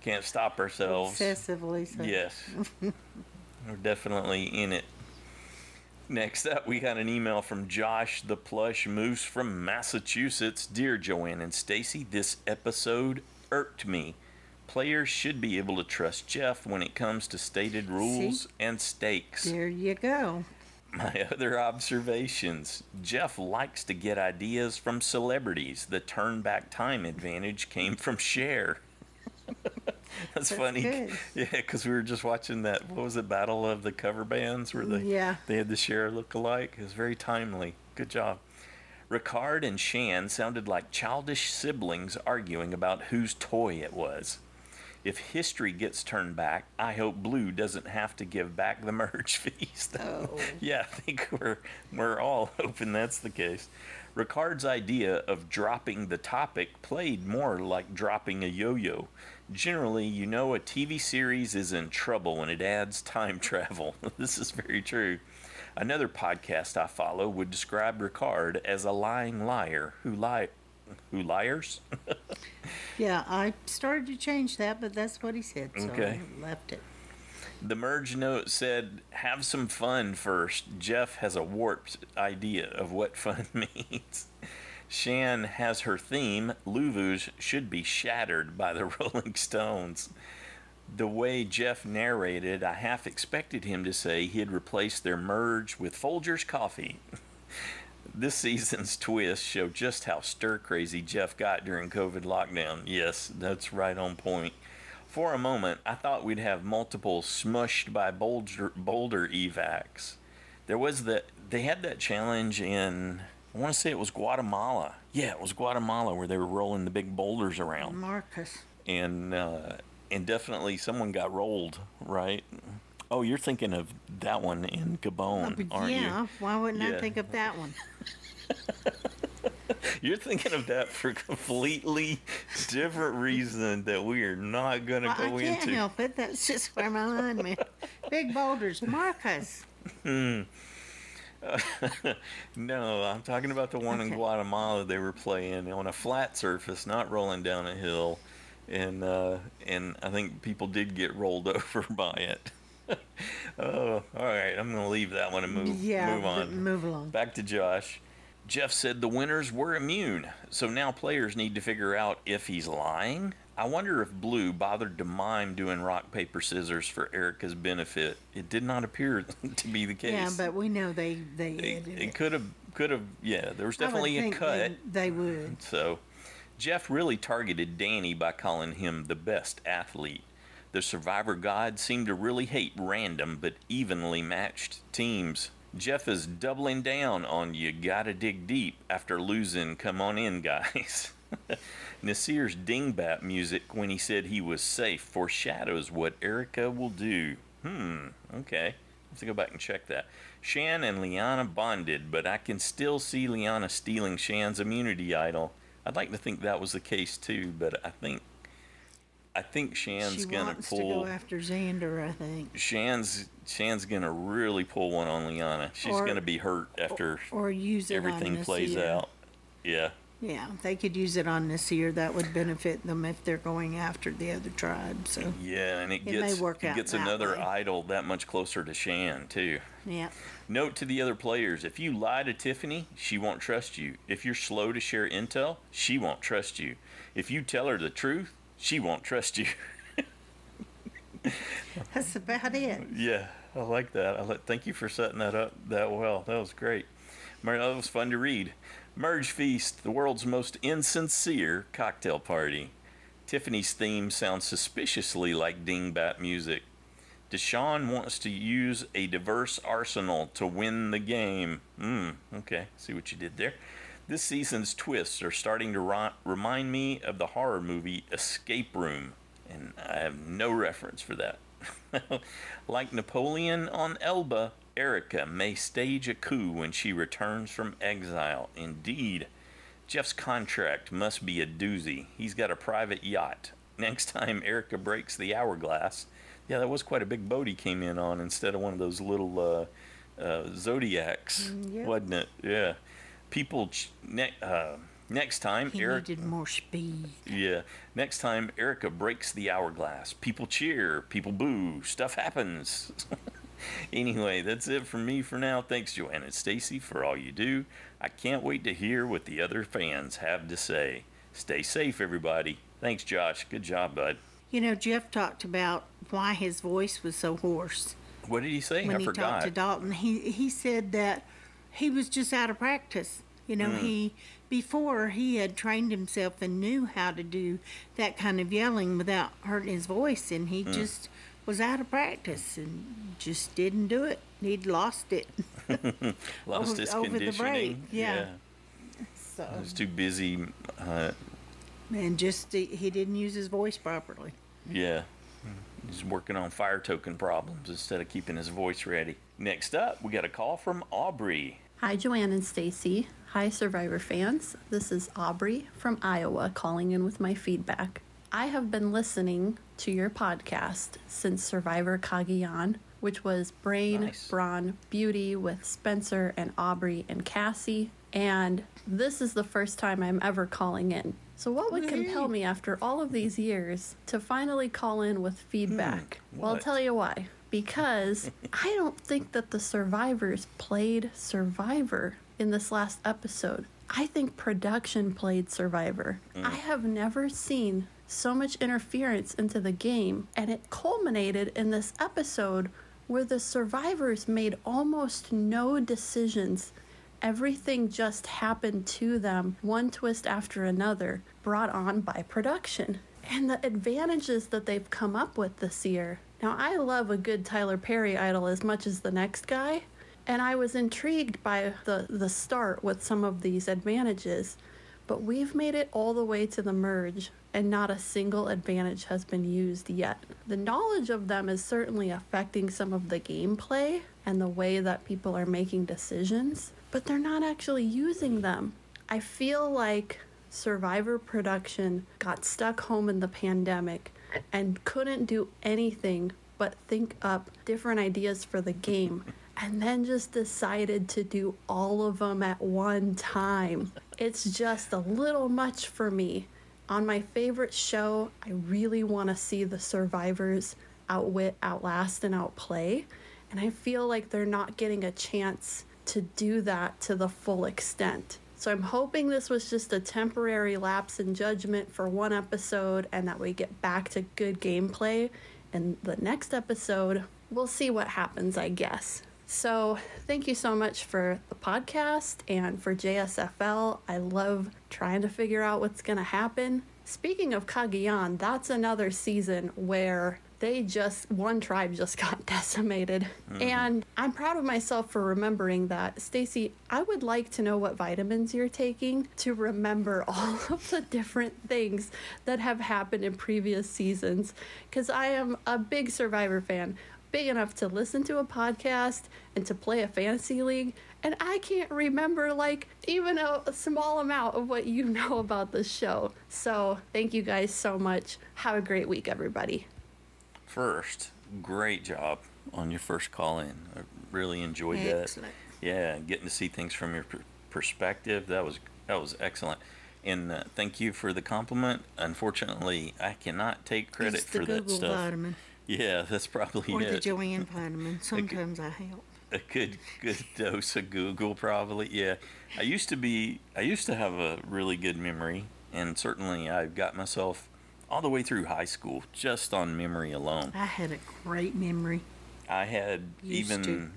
Can't stop ourselves. Excessively so. Yes. We're definitely in it. Next up, we got an email from Josh the Plush Moose from Massachusetts. Dear Joanne and Stacy, this episode irked me. Players should be able to trust Jeff when it comes to stated rules and stakes. There you go. My other observations. Jeff likes to get ideas from celebrities. The turn back time advantage came from Cher. That's funny. Good. Yeah, because we were just watching that, what was it, Battle of the Cover Bands, where they had the Cher look-alike. It was very timely. Good job. Ricard and Shan sounded like childish siblings arguing about whose toy it was. If history gets turned back, I hope Blue doesn't have to give back the merge fees. Oh. Yeah, I think we're all hoping that's the case. Ricard's idea of dropping the topic played more like dropping a yo-yo. Generally, a TV series is in trouble when it adds time travel. This is very true. Another podcast I follow would describe Ricard as a lying liar who liars? Yeah, I started to change that, but that's what he said, so okay. I left it. The merge note said, have some fun first. Jeff has a warped idea of what fun means. Shan has her theme, Luvu's should be shattered by the Rolling Stones. The way Jeff narrated, I half expected him to say he'd replace their merge with Folgers coffee. This season's twists show just how stir-crazy Jeff got during COVID lockdown. Yes, that's right on point. For a moment, I thought we'd have multiple smushed by boulder evacs. They had that challenge in, I want to say it was Guatemala. Yeah, it was Guatemala where they were rolling the big boulders around. Marcus. And definitely someone got rolled, right? Oh, you're thinking of that one in Gabon, aren't you? Yeah, why wouldn't I think of that one? You're thinking of that for a completely different reason that we are not going to go into. I can't help it. That's just where my mind went. Big boulders, Marcus. No, I'm talking about the one in Guatemala they were playing on a flat surface, not rolling down a hill. And I think people did get rolled over by it. Oh, all right. I'm going to leave that one and move on. Move along. Back to Josh. Jeff said the winners were immune, so now players need to figure out if he's lying. I wonder if Blue bothered to mime doing rock, paper, scissors for Erica's benefit. It did not appear to be the case. Yeah, but we know they edited it. It could have, yeah, there was definitely a cut. They would. So, Jeff really targeted Danny by calling him the best athlete. The Survivor God seemed to really hate random but evenly matched teams. Jeff is doubling down on you gotta dig deep after losing come on in, guys. Nasir's dingbat music when he said he was safe foreshadows what Erica will do. Okay. Let's go back and check that. Shan and Liana bonded, but I can still see Liana stealing Shan's immunity idol. I'd like to think that was the case too, but I think Shan's gonna pull. She wants to go after Xander, I think. Shan's gonna really pull one on Liana. She's gonna be hurt after or use it everything on plays out. Yeah. Yeah, they could use it on this year. That would benefit them if they're going after the other tribe. So Yeah, and it may work out gets that another way. idol that much closer to Shan, too. yeah, Note to the other players, if you lie to Tiffany, she won't trust you. If you're slow to share intel, she won't trust you. If you tell her the truth, she won't trust you. that's about it. Yeah, I like that. Thank you for setting that up that well. That was great. That was fun to read. Merge Feast, the world's most insincere cocktail party. Tiffany's theme sounds suspiciously like dingbat music. Deshaun wants to use a diverse arsenal to win the game. Okay, see what you did there. This season's twists are starting to remind me of the horror movie Escape Room, and I have no reference for that. Like Napoleon on Elba, Erica may stage a coup when she returns from exile. Indeed. Jeff's contract must be a doozy. He's got a private yacht. Next time Erica breaks the hourglass. Yeah, that was quite a big boat he came in on instead of one of those little Zodiacs, Yep. wasn't it? Yeah. Next time He Erica... needed more speed. Yeah. Next time Erica breaks the hourglass. People cheer. People boo. Stuff happens. Anyway, that's it from me for now. Thanks, Joanna and Stacy, for all you do. I can't wait to hear what the other fans have to say. Stay safe, everybody. Thanks, Josh. Good job, bud. You know, Jeff talked about why his voice was so hoarse. What did he say? When I he forgot. talked to Dalton, he said that he was just out of practice. You know, before he had trained himself and knew how to do that kind of yelling without hurting his voice, and he just was out of practice and just didn't do it. He'd lost it. Lost his over the break. conditioning. Yeah. So, He was too busy. and just he didn't use his voice properly. Yeah. He's working on fire token problems instead of keeping his voice ready. Next up, we got a call from Aubrey. Hi, Joanne and Stacy. Hi, Survivor fans. This is Aubrey from Iowa calling in with my feedback. I have been listening to your podcast since Survivor Cagayan, which was Brain, Nice. Brawn, Beauty with Spencer and Aubrey and Cassie. And this is the first time I'm ever calling in. So what would compel me after all of these years to finally call in with feedback? Well, I'll what? tell you why. Because I don't think that the survivors played Survivor in this last episode. I think production played Survivor. I have never seen so much interference into the game, and it culminated in this episode where the survivors made almost no decisions. Everything just happened to them, one twist after another, brought on by production. And the advantages that they've come up with this year. Now, I love a good Tyler Perry idol as much as the next guy, and I was intrigued by the start with some of these advantages, but we've made it all the way to the merge, and not a single advantage has been used yet. The knowledge of them is certainly affecting some of the gameplay and the way that people are making decisions, but they're not actually using them. I feel like Survivor production got stuck home in the pandemic and couldn't do anything but think up different ideas for the game, and then just decided to do all of them at one time. It's just a little much for me. On my favorite show, I really want to see the survivors outwit, outlast, and outplay, and I feel like they're not getting a chance to do that to the full extent. So I'm hoping this was just a temporary lapse in judgment for one episode and that we get back to good gameplay. And the next episode, we'll see what happens, I guess. So thank you so much for the podcast and for JSFL. I love trying to figure out what's going to happen. Speaking of Cagayan, that's another season where one tribe just got decimated. And I'm proud of myself for remembering that. Stacy, I would like to know what vitamins you're taking to remember all of the different things that have happened in previous seasons, because I am a big Survivor fan, big enough to listen to a podcast and to play a fantasy league, and I can't remember even a small amount of what you know about the show. So thank you guys so much. Have a great week, everybody. First, great job on your first call in. I really enjoyed that. Excellent. Yeah, getting to see things from your perspective. That was excellent. And thank you for the compliment. Unfortunately, I cannot take credit for that Google stuff. vitamin. Yeah, that's probably Or it. the Joanne vitamin. Sometimes I help. A good dose of Google, probably. Yeah, I used to have a really good memory, and certainly I got myself all the way through high school just on memory alone. I had a great memory. I had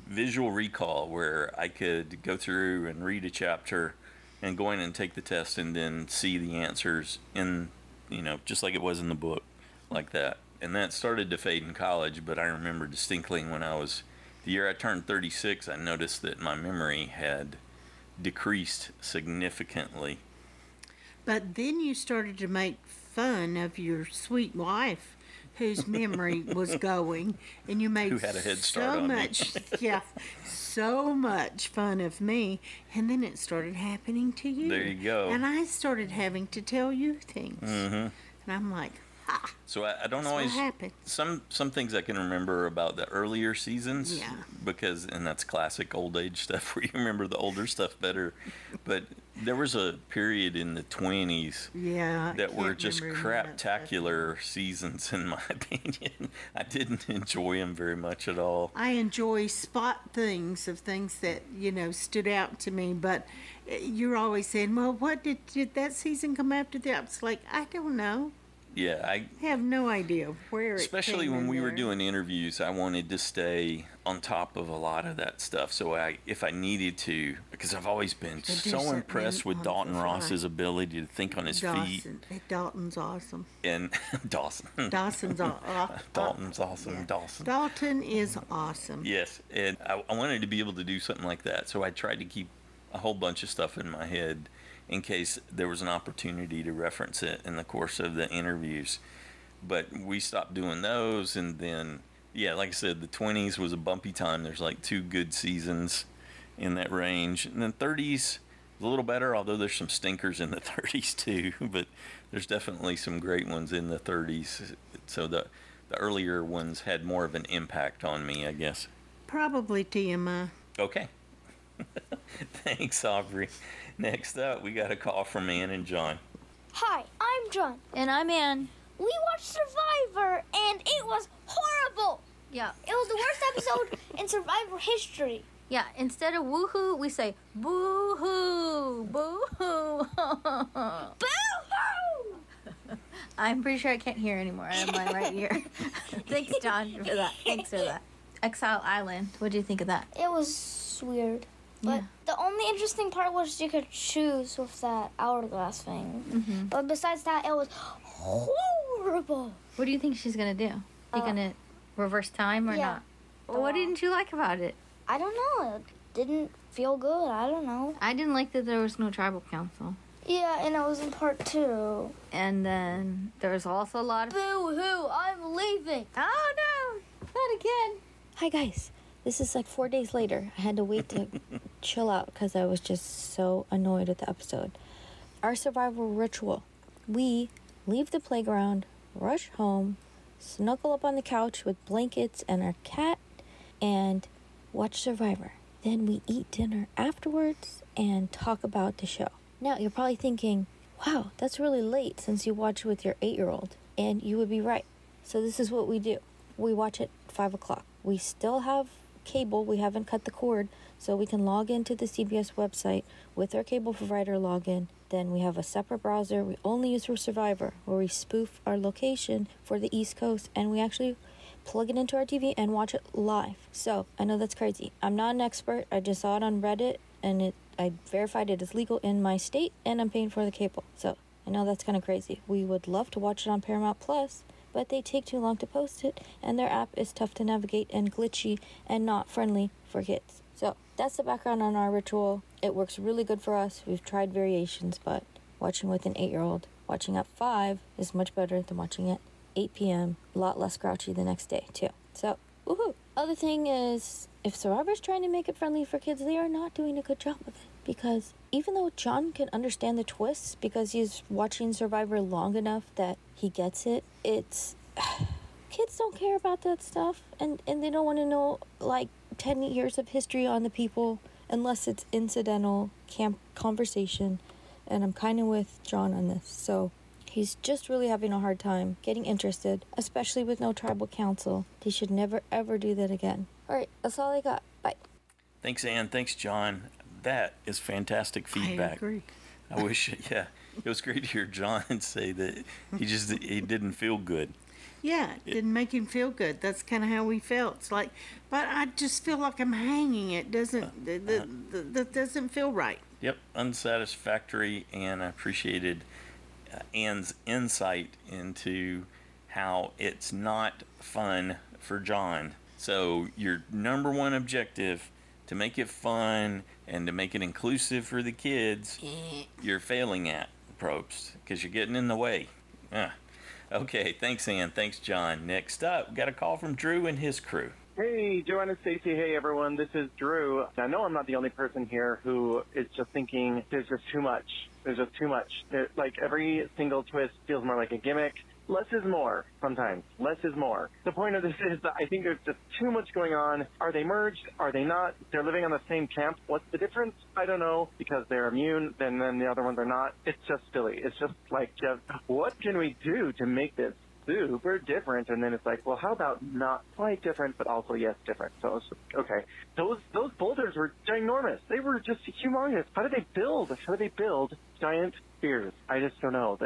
visual recall, where I could go through and read a chapter and go in and take the test and then see the answers in, just like it was in the book, like that. And that started to fade in college, but I remember distinctly when the year I turned 36, I noticed that my memory had decreased significantly. But then you started to make fun of your sweet wife, whose memory was going, and you made Who had a head start on me. so much fun of me, and then it started happening to you. There you go. And I started having to tell you things, and I'm like, So I don't that's always. what happened. Some things I can remember about the earlier seasons, Yeah. And that's classic old age stuff where you remember the older stuff better. But there was a period in the 20s that were just craptacular seasons, in my opinion. I didn't enjoy them very much at all. I enjoy spot things of things that, stood out to me, but you're always saying, well, what did that season come after that? It's like, I don't know. Yeah, I have no idea where it especially came when in we were there. doing interviews, I wanted to stay on top of a lot of that stuff. So if I needed to, because I've always been so impressed with Dalton Ross's ability to think on his feet. Dalton's awesome. And Dawson. Dalton's awesome. Dalton's awesome. Yeah. Dawson. Dalton is awesome. Yes, and I wanted to be able to do something like that. So I tried to keep a whole bunch of stuff in my head in case there was an opportunity to reference it in the course of the interviews. But we stopped doing those, and then, like I said, the 20s was a bumpy time. There's like 2 good seasons in that range. And then 30s, a little better, although there's some stinkers in the 30s too, but there's definitely some great ones in the 30s. So the earlier ones had more of an impact on me, I guess. Probably TMI. Okay. Thanks, Aubrey. Next up, we got a call from Ann and John. Hi, I'm John. And I'm Ann. We watched Survivor, and it was horrible. Yeah. It was the worst episode in Survivor history. Yeah, instead of woohoo, we say boo-hoo, boo-hoo. Boo-hoo! I'm pretty sure I can't hear anymore out of my right ear. Thanks, John, for that. Thanks for that. Exile Island, what do you think of that? It was weird. But the only interesting part was you could choose with that hourglass thing. Mm-hmm. But besides that, it was horrible. What do you think she's going to do? You going to reverse time or not? What didn't you like about it? I don't know. It didn't feel good. I don't know. I didn't like that there was no tribal council. Yeah, and it was in part 2. And then there was also a lot of... Boo-hoo, I'm leaving. Oh, no. Not again. Hi, guys. This is like 4 days later. I had to wait to chill out because I was just so annoyed with the episode. Our survival ritual. We leave the playground, rush home, snuggle up on the couch with blankets and our cat, and watch Survivor. Then we eat dinner afterwards and talk about the show. Now, you're probably thinking, wow, that's really late since you watch with your 8-year-old. And you would be right. So this is what we do. We watch at 5 o'clock. We still have cable. We haven't cut the cord, so we can log into the CBS website with our cable provider login. Then we have a separate browser we only use for Survivor, where we spoof our location for the East Coast, and we actually plug it into our TV and watch it live. So I know that's crazy. I'm not an expert. I just saw it on Reddit, and I verified it is legal in my state, and I'm paying for the cable. So I know that's kind of crazy. We would love to watch it on Paramount Plus, but they take too long to post it, and their app is tough to navigate and glitchy and not friendly for kids. So that's the background on our ritual. It works really good for us. We've tried variations, but watching with an 8-year-old, watching at 5 is much better than watching at 8 p.m. A lot less grouchy the next day, too. So, woohoo! Other thing is, if Survivor's trying to make it friendly for kids, they are not doing a good job of it. Because even though John can understand the twists because he's watching Survivor long enough that he gets it, it's... kids don't care about that stuff, and they don't want to know, like, 10 years of history on the people unless it's incidental camp conversation. and I'm kind of with John on this. So he's just really having a hard time getting interested, especially with no tribal council. He should never, ever do that again. All right, that's all I got. Bye. Thanks, Ann. Thanks, John. That is fantastic feedback. I agree. I wish, yeah, it was great to hear John say that he didn't feel good. Yeah, it didn't make him feel good. That's kind of how we felt. It's like, but I just feel like I'm hanging. It doesn't, that doesn't feel right. Yep, unsatisfactory, and I appreciated Ann's insight into how it's not fun for John. So your number one objective, to make it fun and to make it inclusive for the kids, you're failing at, Probst, because you're getting in the way. Okay, thanks, Ann. Thanks, John. Next up, we got a call from Drew and his crew. Hey, Joanna, Stacey. Hey, everyone. This is Drew. I know I'm not the only person here who is just thinking there's just too much. There's just too much. Like, every single twist feels more like a gimmick. Less is more sometimes. Less is more. The point of this is that I think there's just too much going on. Are they merged? Are they not? They're living on the same camp. What's the difference? I don't know, because they're immune, then the other ones are not. It's just silly. It's just like, what can we do to make this super different? And then it's like, well, how about not quite different, but also, yes, different. So it's just, okay. Those boulders were ginormous. They were just humongous. How did they build giant spheres? I just don't know.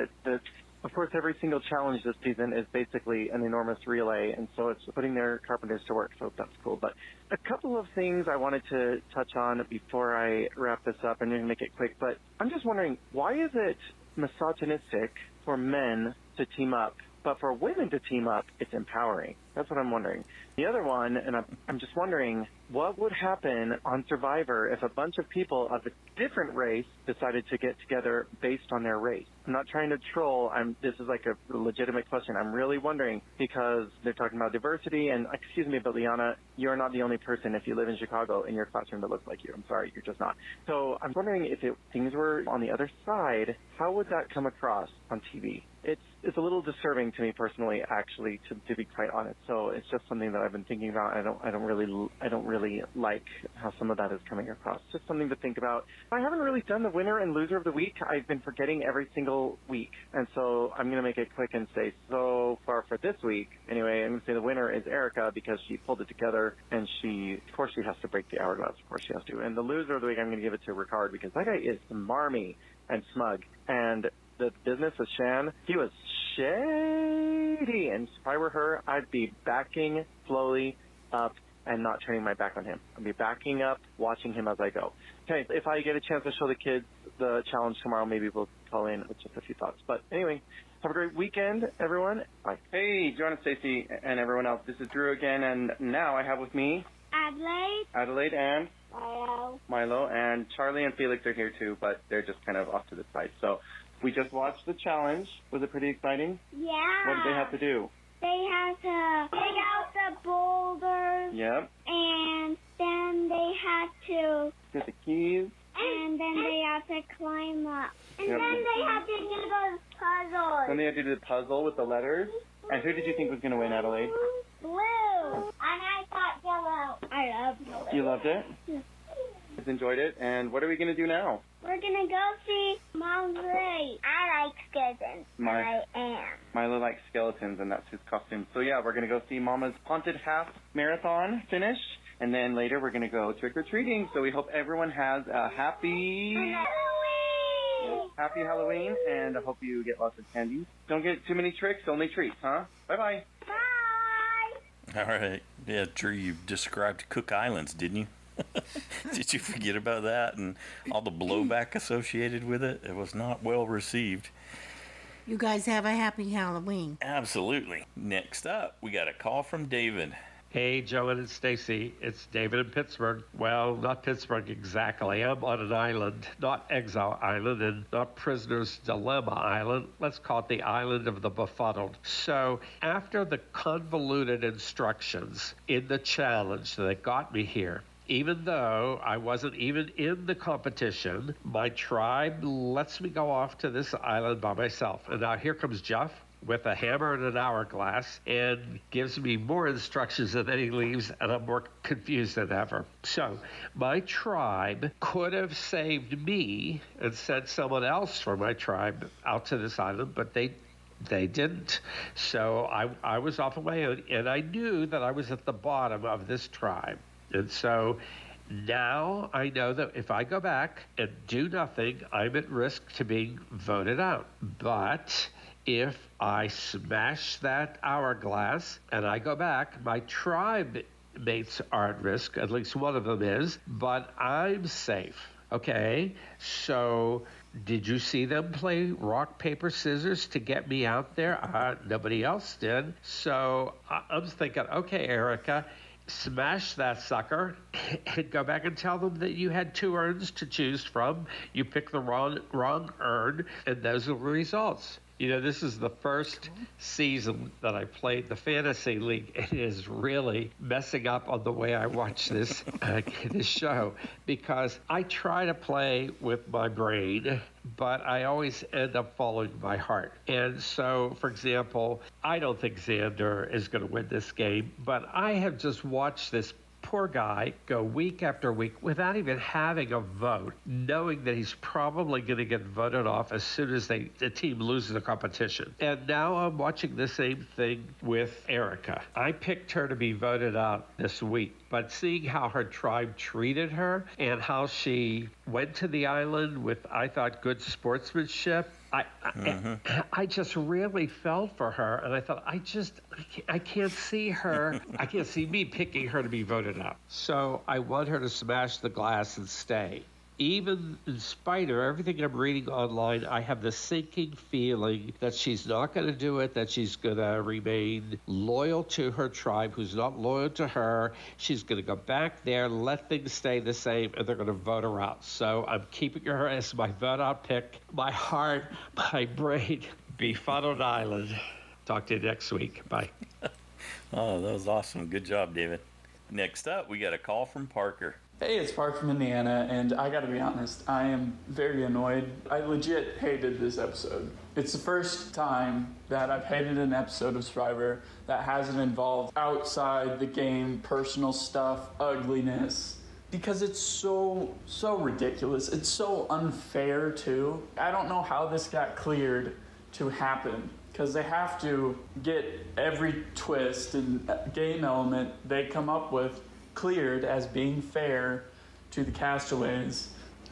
Of course, every single challenge this season is basically an enormous relay, and so it's putting their carpenters to work, so that's cool. But a couple of things I wanted to touch on before I wrap this up, and I'm going to make it quick, but I'm just wondering, why is it misogynistic for men to team up, but for women to team up, it's empowering? That's what I'm wondering. The other one, and I'm just wondering, what would happen on Survivor if a bunch of people of a different race decided to get together based on their race? I'm not trying to troll. This is like a legitimate question. I'm really wondering, because they're talking about diversity, and excuse me, but Liana, you're not the only person, if you live in Chicago, in your classroom that looks like you. I'm sorry, you're just not. So I'm wondering if things were on the other side, how would that come across on TV? It's a little disturbing to me personally, actually, to be quite honest. So it's just something that I've been thinking about. I don't really like how some of that is coming across. Just something to think about. I haven't really done the winner and loser of the week. I've been forgetting every single week, and so I'm going to make it quick and say, so far for this week, anyway, I'm going to say the winner is Erica, because she pulled it together, and of course she has to break the hourglass. Of course she has to. And the loser of the week, I'm going to give it to Ricard, because that guy is smarmy and smug. And the business of Shan, he was shady. And if I were her, I'd be backing slowly up and not turning my back on him. I'd be backing up, watching him as I go. Okay, if I get a chance to show the kids the challenge tomorrow, maybe we'll call in with just a few thoughts. But anyway, have a great weekend, everyone. Bye. Hey, Joanna, Stacey, and everyone else. This is Drew again, and now I have with me Adelaide and Milo, and Charlie and Felix are here too, but they're just kind of off to the side. So we just watched the challenge. Was it pretty exciting? Yeah. What did they have to do? They have to dig out the boulders. Yep. And then they have to get the keys. And then they have to climb up. And Yep. then they have to do those puzzles. Then they had to do the puzzle with the letters. And who did you think was going to win, Adelaide? Blue. And I thought yellow. I love yellow. You loved it? Just enjoyed it. And what are we going to do now? We're going to go see Mom's race. I like skeletons. I am. Milo likes skeletons, and that's his costume. So, yeah, we're going to go see Mama's Haunted Half Marathon finish. And then later we're going to go trick-or-treating. So we hope everyone has a happy Halloween, and I hope you get lots of candy. Don't get too many tricks, only treats, huh? Bye-bye. Bye. All right. Yeah, Drew, you described Cook Islands, didn't you? Did you forget about that and all the blowback associated with it? It was not well received. You guys have a happy Halloween. Absolutely. Next up, we got a call from David. Hey, Joe and Stacy, it's David in Pittsburgh. Well, not Pittsburgh exactly. I'm on an island, not Exile Island and not Prisoner's Dilemma Island. Let's call it the Island of the Befuddled. So after the convoluted instructions in the challenge that got me here, even though I wasn't even in the competition, my tribe lets me go off to this island by myself. And now here comes Jeff with a hammer and an hourglass and gives me more instructions than he leaves, and I'm more confused than ever. So my tribe could have saved me and sent someone else from my tribe out to this island, but they didn't. So I was off on my own, and I knew that I was at the bottom of this tribe. And so now I know that if I go back and do nothing, I'm at risk to being voted out. But if I smash that hourglass and I go back, my tribe mates are at risk, at least one of them is, but I'm safe. Okay, so did you see them play rock, paper, scissors to get me out there? Nobody else did. So I'm thinking, okay, Erica, smash that sucker and go back and tell them that you had 2 urns to choose from. You picked the wrong urn, and those are the results. You know, this is the first season that I played the fantasy league. It is really messing up on the way I watch this this show, because I try to play with my brain, but I always end up following my heart. And so, for example, I don't think Xander is going to win this game, but I have just watched this poor guy go week after week without even having a vote, knowing that he's probably going to get voted off as soon as the team loses the competition. And now I'm watching the same thing with Erica. I picked her to be voted out this week, but seeing how her tribe treated her and how she went to the island with, I thought, good sportsmanship, I just really felt for her, and I thought, I can't see her. I can't see me picking her to be voted out. So I want her to smash the glass and stay. Even in spite of everything I'm reading online, I have the sinking feeling that she's not going to do it, that she's going to remain loyal to her tribe, who's not loyal to her. She's going to go back there, let things stay the same, and they're going to vote her out. So I'm keeping her as my vote out pick. My heart, my brain, befuddled island. Talk to you next week. Bye. Oh, that was awesome. Good job, David. Next up, we got a call from Parker. Hey, it's Park from Indiana, and I gotta be honest, I am very annoyed. I legit hated this episode. It's the first time that I've hated an episode of Survivor that hasn't involved outside the game, personal stuff, ugliness, because it's so ridiculous. It's so unfair, too. I don't know how this got cleared to happen, because they have to get every twist and game element they come up with cleared as being fair to the castaways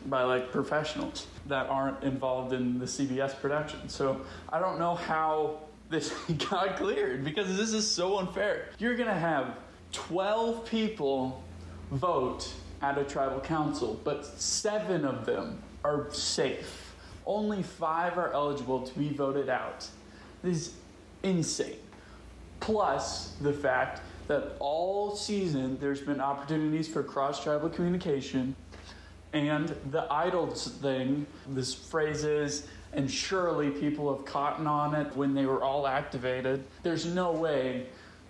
by like professionals that aren't involved in the CBS production. So I don't know how this got cleared, because this is so unfair. You're gonna have 12 people vote at a tribal council, but 7 of them are safe. Only 5 are eligible to be voted out. This is insane. Plus the fact that all season there's been opportunities for cross-tribal communication, and the idols thing, this phrases, and surely people have caught on it when they were all activated. There's no way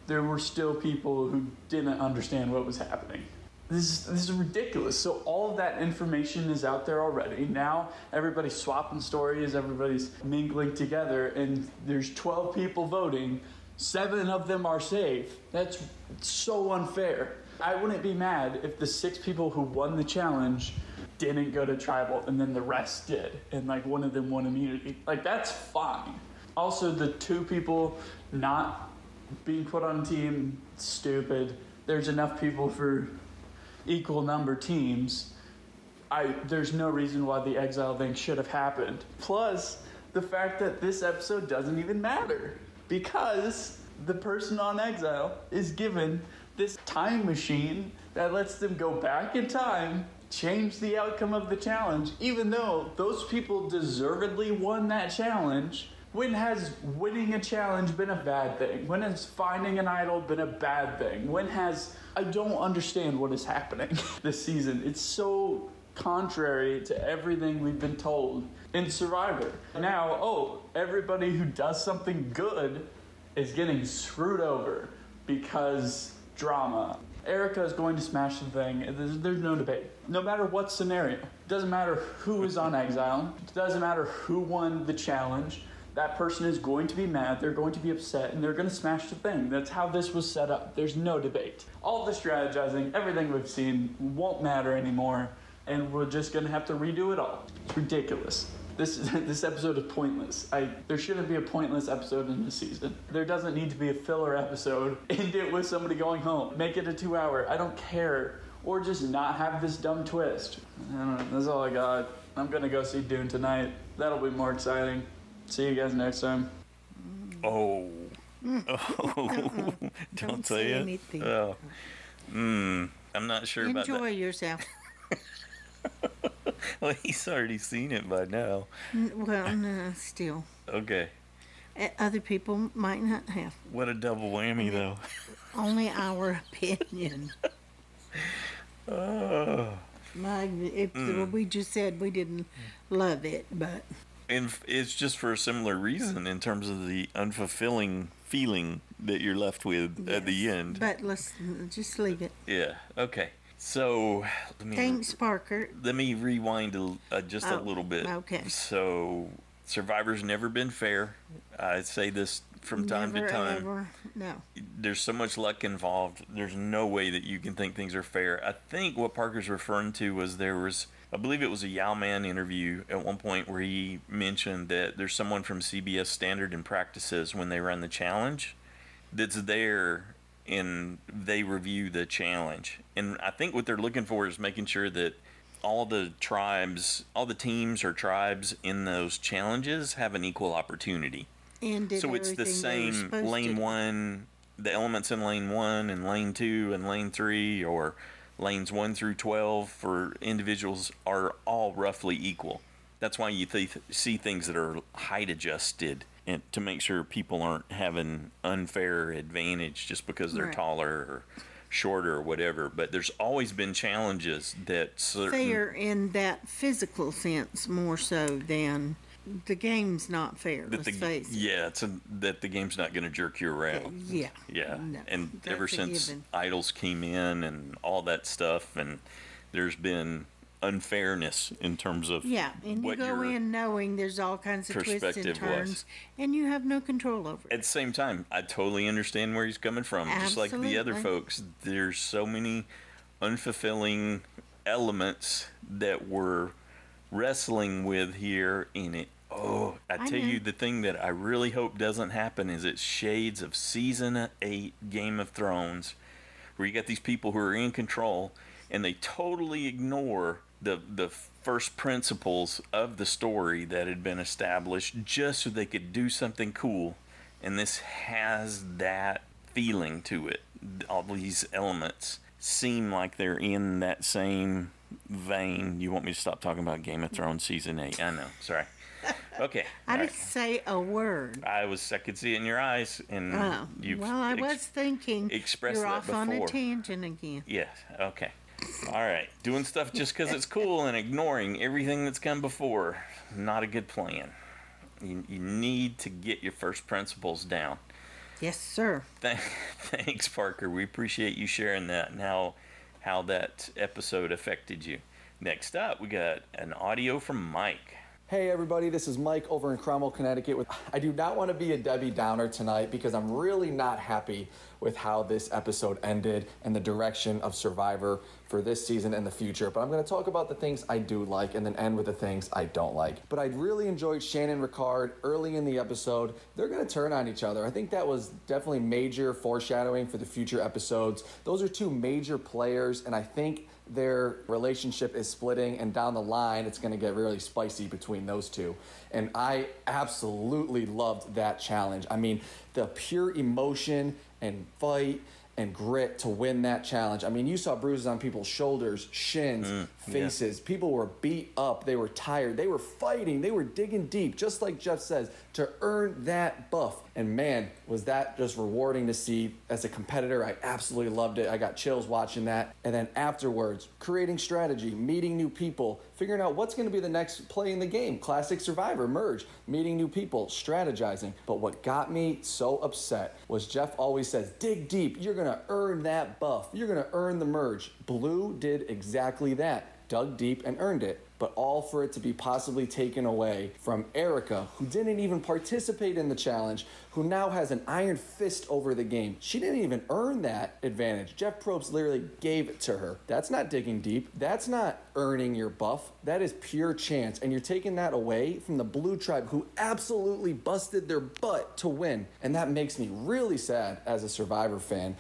there were still people who didn't understand what was happening. This is ridiculous. So all of that information is out there already. Now everybody's swapping stories, everybody's mingling together, and there's 12 people voting. 7 of them are safe. That's so unfair. I wouldn't be mad if the 6 people who won the challenge didn't go to tribal and then the rest did, and like one of them won immunity. Like, that's fine. Also, the 2 people not being put on a team, stupid. There's enough people for equal number teams. There's no reason why the exile thing should have happened. Plus, the fact that this episode doesn't even matter, because the person on exile is given this time machine that lets them go back in time, change the outcome of the challenge, even though those people deservedly won that challenge. When has winning a challenge been a bad thing? When has finding an idol been a bad thing? I don't understand what is happening this season. It's so contrary to everything we've been told in Survivor. Now, everybody who does something good is getting screwed over because drama. Erica is going to smash the thing. There's no debate. No matter what scenario. It doesn't matter who is on exile. It doesn't matter who won the challenge. that person is going to be mad, they're going to be upset, and they're going to smash the thing. That's how this was set up. There's no debate. All the strategizing, everything we've seen won't matter anymore, and we're just going to have to redo it all. It's ridiculous. This episode is pointless. There shouldn't be a pointless episode in this season. There doesn't need to be a filler episode. End it with somebody going home. Make it a 2-hour. I don't care. Or just not have this dumb twist. I don't know. That's all I got. I'm going to go see Dune tonight. That'll be more exciting. See you guys next time. Oh. Don't say anything. Oh. I'm not sure about that. Enjoy yourself. Well, he's already seen it by now. Well, no, still. Okay. Other people might not have. What a double whammy, though. Only our opinion. We just said we didn't love it, but... And it's just for a similar reason in terms of the unfulfilling feeling that you're left with at the end. But let's just leave it. Yeah, okay. So, thanks, Parker. Let me rewind just a little bit. Okay. So, Survivor's never been fair. I say this from time to time. Ever. No. There's so much luck involved. There's no way that you can think things are fair. I think what Parker's referring to was I believe it was a Yao Man interview at one point where he mentioned that there's someone from CBS Standard and Practices when they run the challenge that's there and they review the challenge. And I think what they're looking for is making sure that all the teams or tribes in those challenges have an equal opportunity. And so it's the same lane 1, the elements in lane 1 and lane 2 and lane 3, or lanes 1 through 12 for individuals are all roughly equal. That's why you see things that are height adjusted, and to make sure people aren't having unfair advantage just because they're taller or shorter or whatever. But there's always been challenges that fair in that physical sense more so than the game's not fair. Let's face it. Yeah, that the game's not going to jerk you around. Yeah. No, and ever since idols came in and all that stuff, and there's been unfairness in terms of and you go in knowing there's all kinds of twists and turns, and you have no control over it. At the same time, I totally understand where he's coming from. Absolutely. Just like the other folks, there's so many unfulfilling elements that we're wrestling with here in it. I tell you, the thing that I really hope doesn't happen is it's shades of season 8 Game of Thrones, where you got these people who are in control and they totally ignore the first principles of the story that had been established just so they could do something cool. And this has that feeling to it. All these elements seem like they're in that same vein. You want me to stop talking about Game of Thrones season 8? I know. Sorry. Okay. I didn't say a word. I could see it in your eyes, and I was thinking expressed you're that off before. on a tangent again. Yeah. Okay. All right. Doing stuff just because it's cool and ignoring everything that's come before, not a good plan. You need to get your first principles down. Yes, sir. Thanks, Parker. We appreciate you sharing that and how that episode affected you. Next up, we got an audio from Mike. Hey everybody, this is Mike over in Cromwell, Connecticut. I do not want to be a Debbie Downer tonight because I'm really not happy with how this episode ended and the direction of Survivor for this season and the future. But I'm going to talk about the things I do like and then end with the things I don't like. But I really enjoyed Shannon and Ricard early in the episode. They're going to turn on each other. I think that was definitely major foreshadowing for the future episodes. Those are two major players, and I think their relationship is splitting, and down the line it's going to get really spicy between those two. And I absolutely loved that challenge. I mean, the pure emotion and fight and grit to win that challenge. I mean, you saw bruises on people's shoulders, shins, faces. Yeah. People were beat up. They were tired. They were fighting. They were digging deep, just like Jeff says, to earn that buff. And man, was that just rewarding to see. As a competitor, I absolutely loved it. I got chills watching that. And then afterwards, creating strategy, meeting new people, figuring out what's going to be the next play in the game. Classic Survivor, merge, meeting new people, strategizing. But what got me so upset was Jeff always says, dig deep. You're going to earn that buff. You're going to earn the merge. Blue did exactly that. dug deep and earned it, but all for it to be possibly taken away from Erica, who didn't even participate in the challenge, who now has an iron fist over the game. She didn't even earn that advantage. Jeff Probst literally gave it to her. That's not digging deep. That's not earning your buff. That is pure chance, and you're taking that away from the Blue Tribe, who absolutely busted their butt to win. And that makes me really sad as a Survivor fan,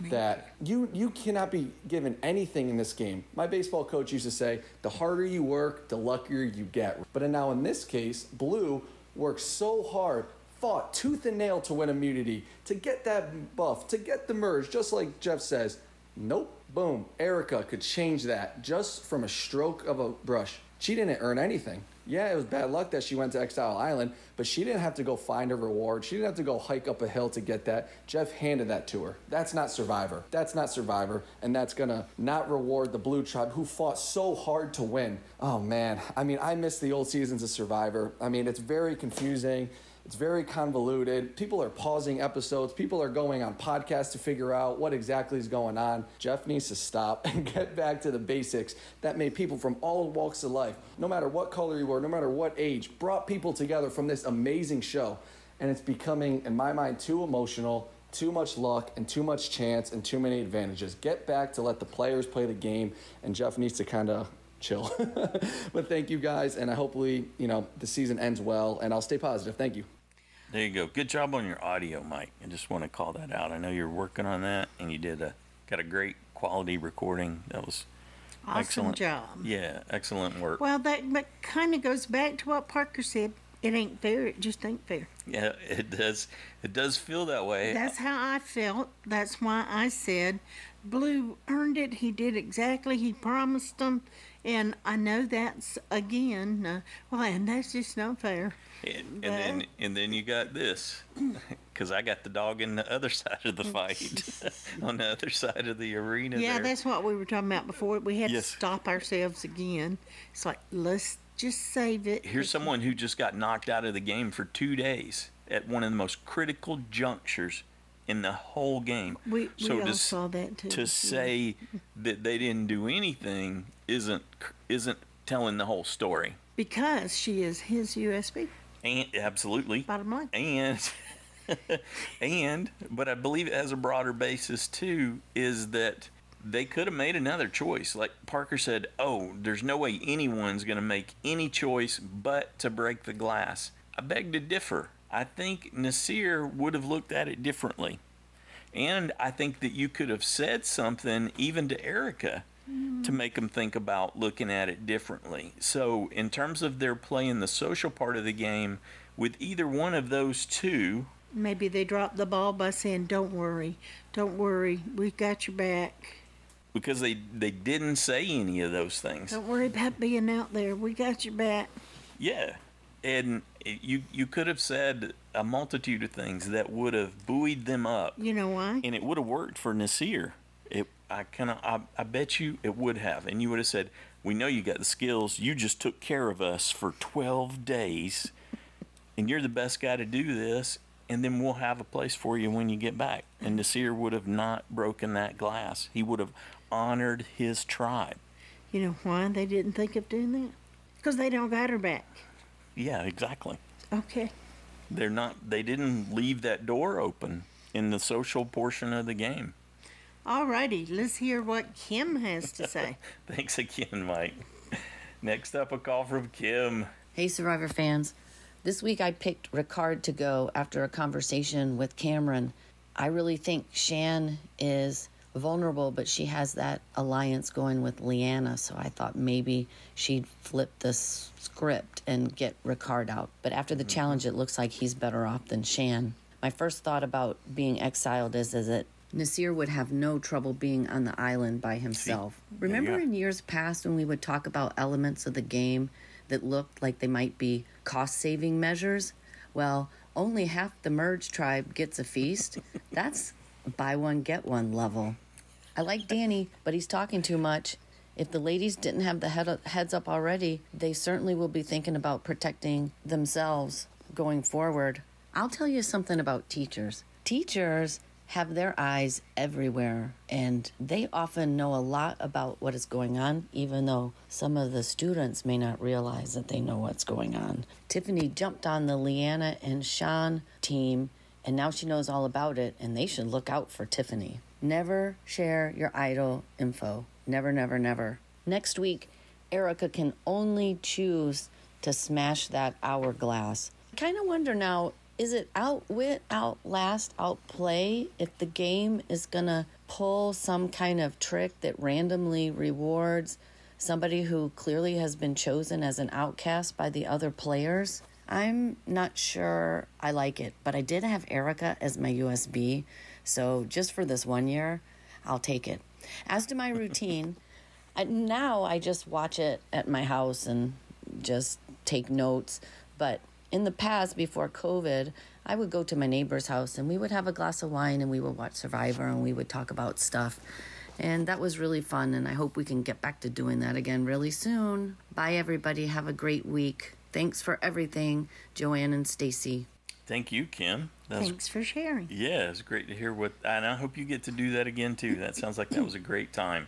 that you cannot be given anything in this game. My baseball coach used to say, the harder you work, the luckier you get. But now in this case, Blue worked so hard, fought tooth and nail to win immunity, to get that buff, to get the merge, just like Jeff says. Nope. Boom. Erica could change that just from a stroke of a brush. She didn't earn anything. Yeah, it was bad luck that she went to Exile Island, but she didn't have to go find a reward. She didn't have to go hike up a hill to get that. Jeff handed that to her. That's not Survivor. That's not Survivor, and that's gonna not reward the Blue Tribe, who fought so hard to win. Oh, man. I mean, I miss the old seasons of Survivor. I mean, it's very confusing. It's very convoluted. People are pausing episodes. People are going on podcasts to figure out what exactly is going on. Jeff needs to stop and get back to the basics that made people from all walks of life, no matter what color you were, no matter what age, brought people together from this amazing show. And it's becoming, in my mind, too emotional, too much luck, and too much chance, and too many advantages. Get back to let the players play the game, and Jeff needs to kind of chill. But thank you guys, and I hopefully, the season ends well, and I'll stay positive. Thank you. There you go. Good job on your audio, Mike. I just want to call that out. I know you're working on that, and you got a great quality recording. That was awesome. Excellent Job. Yeah, excellent work. Well, that kind of goes back to what Parker said. It ain't fair. It just ain't fair. Yeah, it does. It does feel that way. That's how I felt. That's why I said Blue earned it. He did exactly. He promised them. And I know that's, again, and that's just not fair. And then you got this, because I got the dog in the other side of the fight, on the other side of the arena. Yeah, there. That's what we were talking about before. We had to stop ourselves again. It's like, let's just save it. Here's someone who just got knocked out of the game for 2 days at one of the most critical junctures in the whole game. We all saw that too. To say that they didn't do anything isn't telling the whole story. Because she is his USB. And absolutely. Bottom line. But I believe it has a broader basis too, is that they could have made another choice. Like Parker said, there's no way anyone's going to make any choice but to break the glass. I beg to differ. I think Nasir would have looked at it differently. And I think that you could have said something even to Erica to make them think about looking at it differently. So in terms of their playing the social part of the game, with either one of those two... Maybe they dropped the ball by saying, don't worry, we've got your back. Because they didn't say any of those things. Don't worry about being out there, we got your back. Yeah. And you could have said a multitude of things that would have buoyed them up. You know why? And it would have worked for Nasir. I bet you it would have. And you would have said, we know you got the skills. You just took care of us for 12 days. And you're the best guy to do this. And then we'll have a place for you when you get back. And Nasir would have not broken that glass. He would have honored his tribe. You know why they didn't think of doing that? Because they don't got her back. Yeah, exactly. Okay. They didn't leave that door open in the social portion of the game. Alrighty, let's hear what Kim has to say. Thanks again, Mike. Next up, a call from Kim. Hey, Survivor fans. This week I picked Ricard to go after a conversation with Cameron. I really think Shan is vulnerable, but she has that alliance going with Leanna, so I thought maybe she'd flip the script and get Ricard out. But after the challenge, it looks like he's better off than Shan. My first thought about being exiled is that Nasir would have no trouble being on the island by himself. Remember in years past when we would talk about elements of the game that looked like they might be cost-saving measures? Well, only half the merge tribe gets a feast. That's buy one, get one level. I like Danny, but he's talking too much. If the ladies didn't have the heads up already, they certainly will be thinking about protecting themselves going forward. I'll tell you something about teachers. Teachers have their eyes everywhere, and they often know a lot about what is going on, even though some of the students may not realize that they know what's going on. Tiffany jumped on the Leanna and Sean team, and now she knows all about it, and they should look out for Tiffany. Never share your idol info. Never, never, never. Next week, Erica can only choose to smash that hourglass. I kind of wonder now, is it outwit, outlast, outplay if the game is going to pull some kind of trick that randomly rewards somebody who clearly has been chosen as an outcast by the other players? I'm not sure I like it, but I did have Erica as my USB, so just for this 1 year, I'll take it. As to my routine, now I just watch it at my house and just take notes, but in the past, before COVID, I would go to my neighbor's house and we would have a glass of wine and we would watch Survivor and we would talk about stuff. And that was really fun, and I hope we can get back to doing that again really soon. Bye, everybody. Have a great week. Thanks for everything, Joanne and Stacy. Thank you, Kim. Thanks for sharing. Yeah, it's great to hear and I hope you get to do that again, too. That sounds like that was a great time.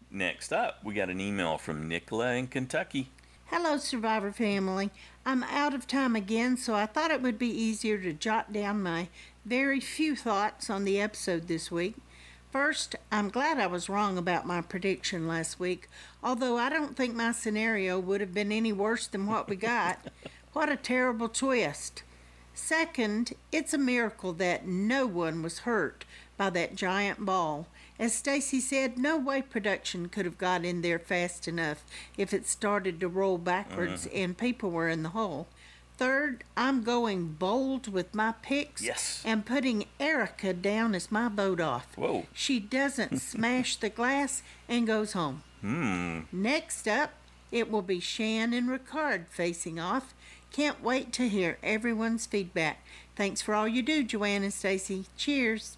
Next up, we got an email from Nicola in Kentucky. Hello, Survivor family. I'm out of time again, so I thought it would be easier to jot down my very few thoughts on the episode this week. First, I'm glad I was wrong about my prediction last week, although I don't think my scenario would have been any worse than what we got. What a terrible twist. Second, it's a miracle that no one was hurt by that giant ball. As Stacy said, no way production could have got in there fast enough if it started to roll backwards and people were in the hole. Third, I'm going bold with my picks and putting Erica down as my vote off. Whoa. She doesn't smash the glass and goes home. Next up, it will be Shan and Ricard facing off. Can't wait to hear everyone's feedback. Thanks for all you do, Joanne and Stacy. Cheers.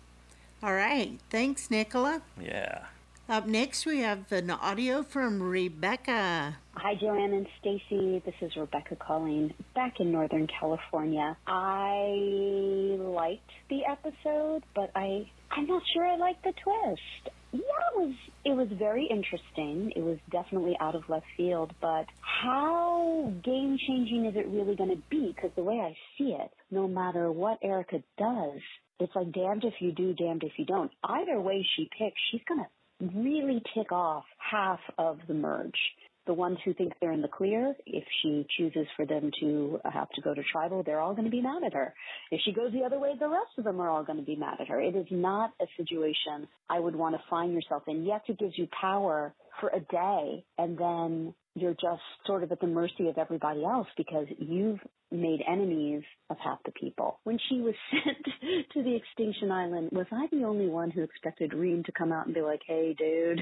All right. Thanks, Nicola. Yeah. Up next, we have an audio from Rebecca. Hi, Joanne and Stacy. This is Rebecca calling back in Northern California. I liked the episode, but I'm not sure I liked the twist. Yeah, it was very interesting. It was definitely out of left field, but how game-changing is it really going to be? Because the way I see it, no matter what Erica does, it's like damned if you do, damned if you don't. Either way she picks, she's going to really tick off half of the merge. The ones who think they're in the clear, if she chooses for them to have to go to tribal, they're all going to be mad at her. If she goes the other way, the rest of them are all going to be mad at her. It is not a situation I would want to find yourself in. Yes, it gives you power for a day, and then you're just sort of at the mercy of everybody else because you've made enemies of half the people. When she was sent to the Extinction Island, was I the only one who expected Reem to come out and be like, hey, dude,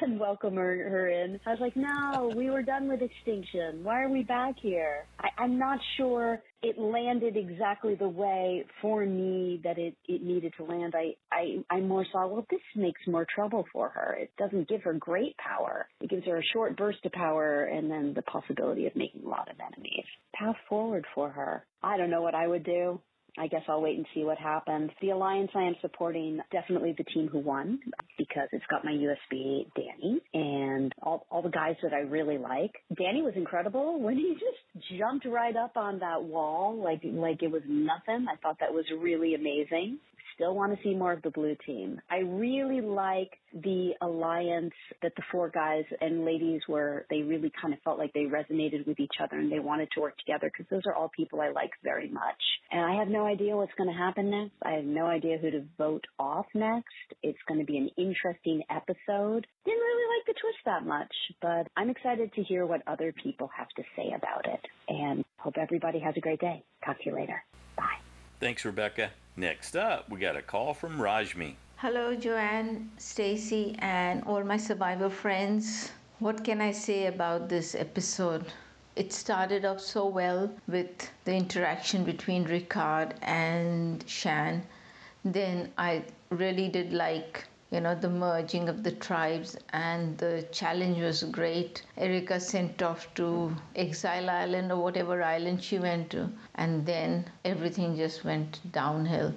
and welcome her in? I was like, no, we were done with extinction. Why are we back here? I'm not sure it landed exactly the way for me that it needed to land. I more saw, well, this makes more trouble for her. It doesn't give her great power. It gives her a short burst of power and then the possibility of making a lot of enemies. Path forward for her. I don't know what I would do. I guess I'll wait and see what happens. The alliance I am supporting, definitely the team who won, because it's got my USB, Danny, and all the guys that I really like. Danny was incredible when he just jumped right up on that wall like it was nothing. I thought that was really amazing. Still want to see more of the blue team. I really like the alliance that the four guys and ladies they really kind of felt like they resonated with each other and they wanted to work together because those are all people I like very much. And I have no idea what's going to happen next. I have no idea who to vote off next. It's going to be an interesting episode. Didn't really like the twist that much, but I'm excited to hear what other people have to say about it. And hope everybody has a great day. Talk to you later. Bye. Thanks, Rebecca. Next up, we got a call from Rashmi. Hello, Joanne, Stacy, and all my Survivor friends. What can I say about this episode? It started off so well with the interaction between Ricard and Shan. Then I really did like, the merging of the tribes, and the challenge was great. Erica sent off to Exile Island or whatever island she went to, and then everything just went downhill.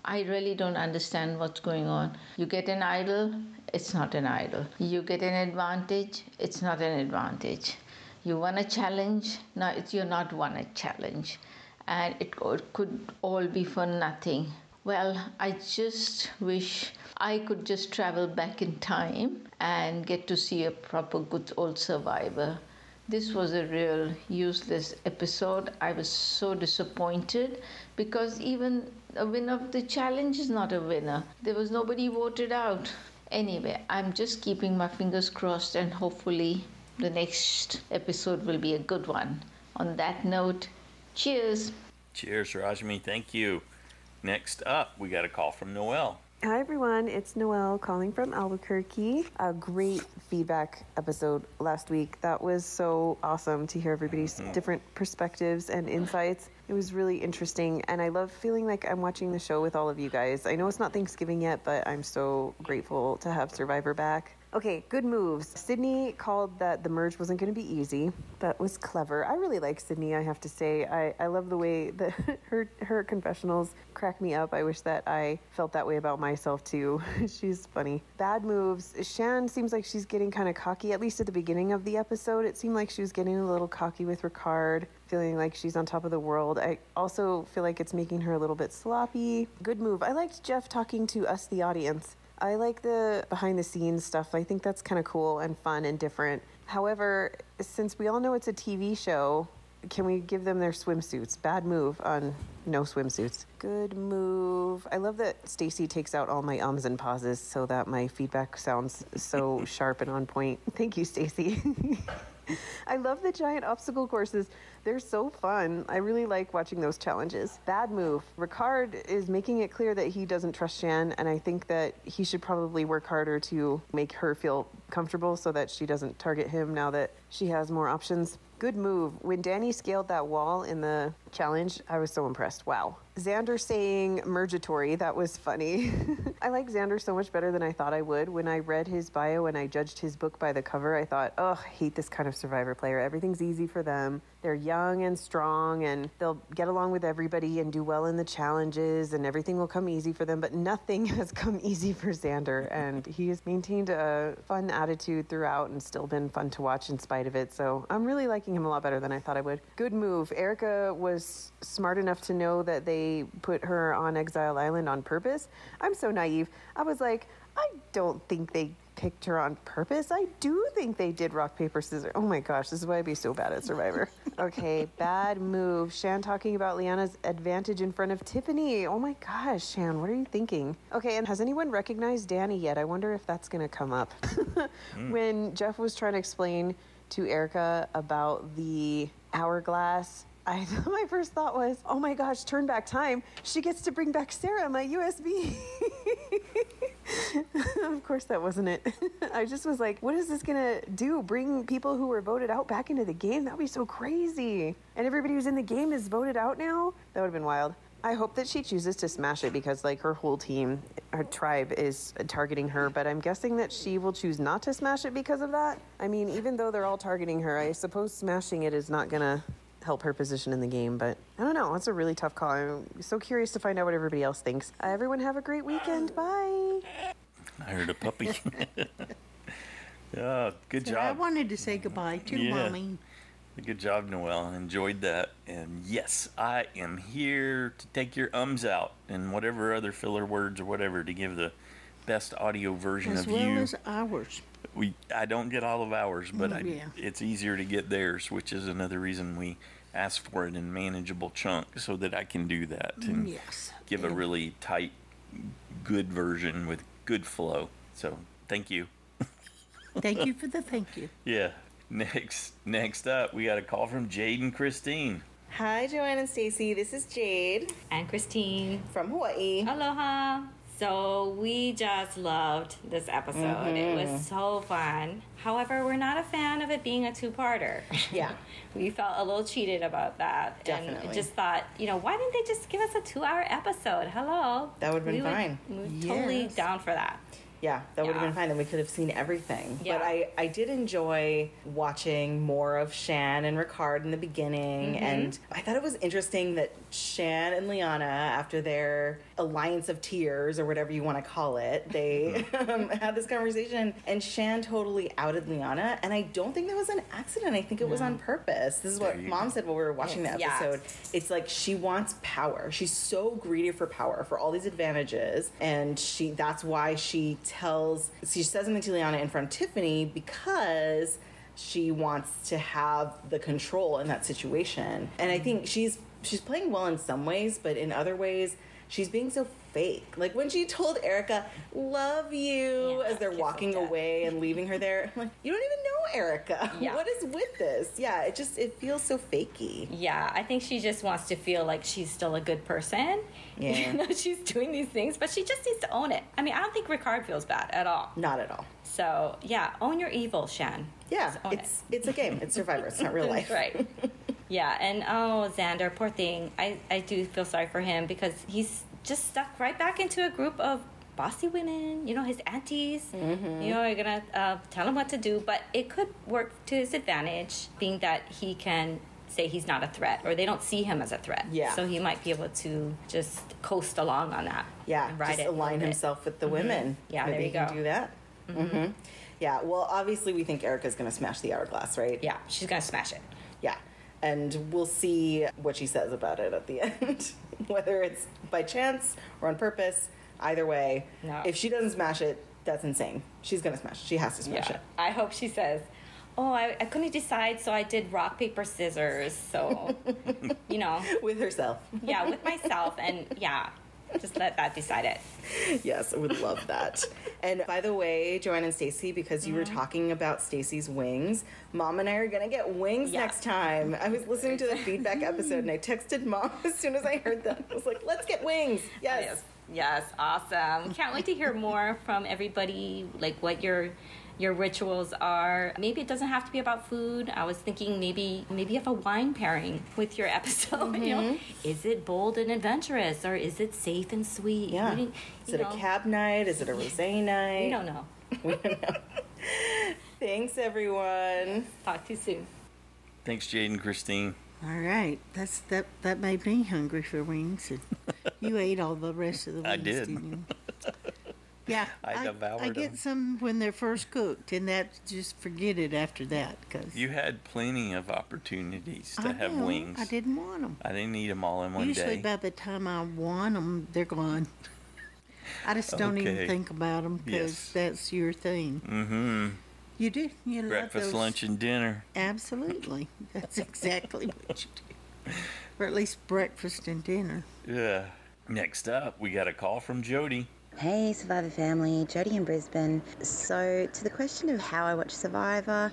I really don't understand what's going on. You get an idol, it's not an idol. You get an advantage, it's not an advantage. You won a challenge, now you're not won a challenge. And it could all be for nothing. Well, I just wish I could just travel back in time and get to see a proper good old Survivor. This was a real useless episode. I was so disappointed because even a winner of the challenge is not a winner. There was nobody voted out. Anyway, I'm just keeping my fingers crossed and hopefully the next episode will be a good one. On that note, cheers. Cheers, Rashmi. Thank you. Next up, we got a call from Noelle. Hi everyone, it's Noelle calling from Albuquerque. A great feedback episode last week. That was so awesome to hear everybody's different perspectives and insights. It was really interesting, and I love feeling like I'm watching the show with all of you guys. I know it's not Thanksgiving yet, but I'm so grateful to have Survivor back. Okay, good moves. Sydney called that the merge wasn't going to be easy. That was clever. I really like Sydney, I have to say. I love the way that her confessionals crack me up. I wish that I felt that way about myself too. She's funny. Bad moves. Shan seems like she's getting kind of cocky, at least at the beginning of the episode. It seemed like she was getting a little cocky with Ricard, feeling like she's on top of the world. I also feel like it's making her a little bit sloppy. Good move. I liked Jeff talking to us, the audience. I like the behind-the-scenes stuff. I think that's kind of cool and fun and different. However, since we all know it's a TV show, can we give them their swimsuits? Bad move on no swimsuits. Good move. I love that Stacy takes out all my ums and pauses so that my feedback sounds so sharp and on point. Thank you, Stacy. I love the giant obstacle courses. They're so fun. I really like watching those challenges. Bad move. Ricard is making it clear that he doesn't trust Shan, and I think that he should probably work harder to make her feel comfortable so that she doesn't target him now that she has more options. Good move. When Danny scaled that wall in the challenge, I was so impressed. Wow. Xander saying mergatory, that was funny. I like Xander so much better than I thought I would. When I read his bio and I judged his book by the cover, I thought, oh, I hate this kind of Survivor player. Everything's easy for them. They're young and strong and they'll get along with everybody and do well in the challenges and everything will come easy for them. But nothing has come easy for Xander, and he has maintained a fun attitude throughout and still been fun to watch in spite of it. So I'm really liking him a lot better than I thought I would. Good move. Erica was smart enough to know that they put her on Exile Island on purpose. I'm so naive. I was like, I don't think they picked her on purpose. I do think they did rock, paper, scissors. Oh my gosh, this is why I'd be so bad at Survivor. Okay, bad move. Shan talking about Liana's advantage in front of Tiffany. Oh my gosh, Shan, what are you thinking? Okay, and has anyone recognized Danny yet? I wonder if that's going to come up. When Jeff was trying to explain to Erica about the hourglass, my first thought was, oh my gosh, turn back time. She gets to bring back Sarah, my USB. Of course that wasn't it. I just was like, what is this gonna do? Bring people who were voted out back into the game? That would be so crazy. And everybody who's in the game is voted out now? That would have been wild. I hope that she chooses to smash it because like her whole team, her tribe is targeting her, but I'm guessing that she will choose not to smash it because of that. I mean, even though they're all targeting her, I suppose smashing it is not gonna help her position in the game, but I don't know. That's a really tough call. I'm so curious to find out what everybody else thinks. Everyone have a great weekend. Bye. I heard a puppy. Yeah, good job. I wanted to say goodbye to Mommy. Good job, Noelle. I enjoyed that. And yes, I am here to take your ums out and whatever other filler words or whatever to give the best audio version as of well you. As ours. I don't get all of ours, but it's easier to get theirs, which is another reason we ask for it in manageable chunks so that I can do that and give a really tight, good version with good flow. So thank you. Thank you for the thank you. Yeah. Next up, we got a call from Jade-n-Christine. Hi, Joanne and Stacy. This is Jade and Christine from Hawaii. Aloha. So we just loved this episode. It was so fun. However, we're not a fan of it being a two-parter. Yeah. We felt a little cheated about that. Definitely. And just thought, why didn't they just give us a 2-hour episode? Hello. That would have been fine. We were totally down for that. Yeah, that would have been fine. Then we could have seen everything. Yeah. But I did enjoy watching more of Shan and Ricard in the beginning. Mhm. And I thought it was interesting that Shan and Liana, after their alliance of tears, or whatever you want to call it, they had this conversation. And Shan totally outed Liana. And I don't think that was an accident. I think it was on purpose. This is what Mom said while we were watching the Yeah. episode. It's like she wants power. She's so greedy for power, for all these advantages. And that's why she says something to Liana in front of Tiffany, because she wants to have the control in that situation. And I think she's playing well in some ways, but in other ways she's being so fake. Like when she told Erica, "Love you," as they're walking away and leaving her there, I'm like, you don't even know Erica. Yeah. What is with this? Yeah, it feels so fakey. Yeah, I think she just wants to feel like she's still a good person. Yeah. Even though she's doing these things, but she just needs to own it. I mean, I don't think Ricard feels bad at all. Not at all. So, yeah, own your evil, Shan. Yeah, it's a game. It's Survivor. It's not real life. That's right. Yeah, and Xander, poor thing. I do feel sorry for him because he's just stuck right back into a group of bossy women, his aunties, are gonna tell him what to do, but it could work to his advantage, being that he can say he's not a threat, or they don't see him as a threat. Yeah. So he might be able to just coast along on that. Yeah, and ride just it a align little bit. himself with the women. Yeah, Maybe there you he can go. do that. Mm-hmm. Yeah, well, obviously we think Erica's going to smash the hourglass, right? Yeah, she's going to smash it. Yeah, and we'll see what she says about it at the end, whether it's by chance or on purpose. Either way, if she doesn't smash it, that's insane. She's going to smash it. She has to smash it. I hope she says, I couldn't decide, so I did rock, paper, scissors. So, With herself. Yeah, with myself. And just let that decide it. Yes, I would love that. And by the way, Joanne and Stacy, because you were talking about Stacy's wings, Mom and I are going to get wings next time. I was listening to the feedback episode and I texted Mom as soon as I heard that. I was like, let's get wings. Yes. Yes, awesome. Can't wait to hear more from everybody, like what your rituals are. Maybe it doesn't have to be about food. I was thinking maybe you have a wine pairing with your episode. Is it bold and adventurous, or is it safe and sweet? Yeah. Is it a cab night? Is it a rosé night? We don't know. We don't know. Thanks, everyone. Talk to you soon. Thanks, Jade-n-Christine. All right, that made me hungry for wings, and you ate all the rest of the wings. I did. Didn't you? Yeah, I devoured I get them. some when they're first cooked, and just forget it after that. Cause You had plenty of opportunities to I have know, wings. I didn't want them. I didn't eat them all in one Usually day. by the time I want them, they're gone. I just don't even Okay. think about them because that's your thing. Mm-hmm. You do. You Breakfast, love those. lunch, and dinner. Absolutely. That's exactly what you do. Or at least breakfast and dinner. Yeah. Next up, we got a call from Jody. Hey Survivor family, Jody in Brisbane. So to the question of how I watch Survivor,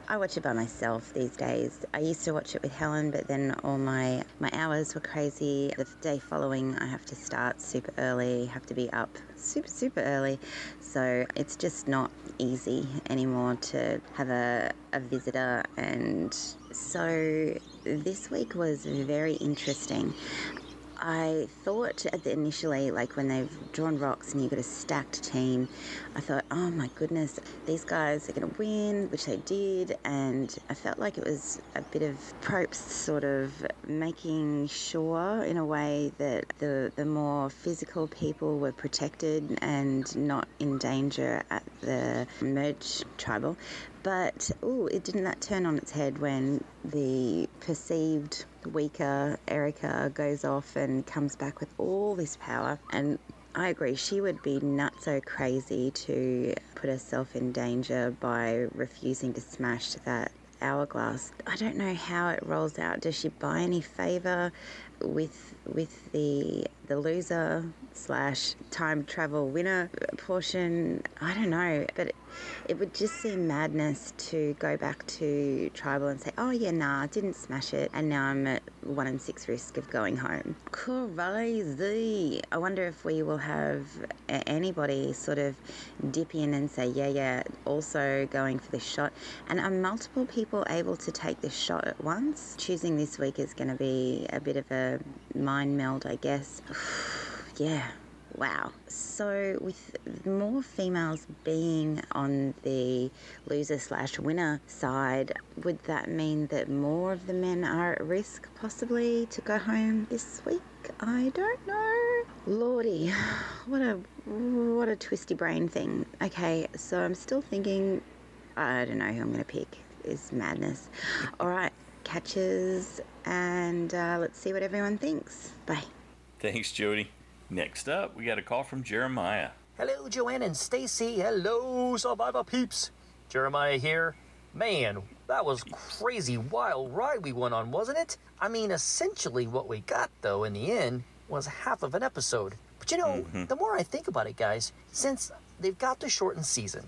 I watch it by myself these days. I used to watch it with Helen, but then all my hours were crazy. The day following I have to start super early, have to be up super early. So it's just not easy anymore to have a visitor. And so this week was very interesting. I thought initially, like when they've drawn rocks and you've got a stacked team, I thought, oh my goodness, these guys are going to win, which they did, and I felt like it was a bit of Probst sort of making sure in a way that the more physical people were protected and not in danger at the merge tribal. But, it didn't that turn on its head when the perceived weaker Erica goes off and comes back with all this power. And I agree, she would be not so crazy to put herself in danger by refusing to smash that hourglass. I don't know how it rolls out. Does she buy any favour with the loser / time travel winner portion? I don't know, but it would just seem madness to go back to tribal and say, oh yeah, nah, I didn't smash it, and now I'm at 1 in 6 risk of going home. Crazy. I wonder if we will have anybody sort of dip in and say, yeah, also going for this shot. And are multiple people able to take this shot at once? Choosing this week is going to be a bit of a mind meld, I guess. Yeah. Wow. So with more females being on the loser/winner side, would that mean that more of the men are at risk possibly to go home this week? I don't know. Lordy, what a twisty brain thing. Okay, so I'm still thinking, I don't know who I'm going to pick. It's madness. All right, catches, and let's see what everyone thinks. Bye. Thanks, Jody. Next up, we got a call from Jeremiah. Hello, Joanne and Stacy. Hello, Survivor peeps. Jeremiah here. Man, that was crazy wild ride we went on, wasn't it? I mean, essentially what we got, though, in the end, was half of an episode. But you know, the more I think about it, guys, since they've got the shortened season,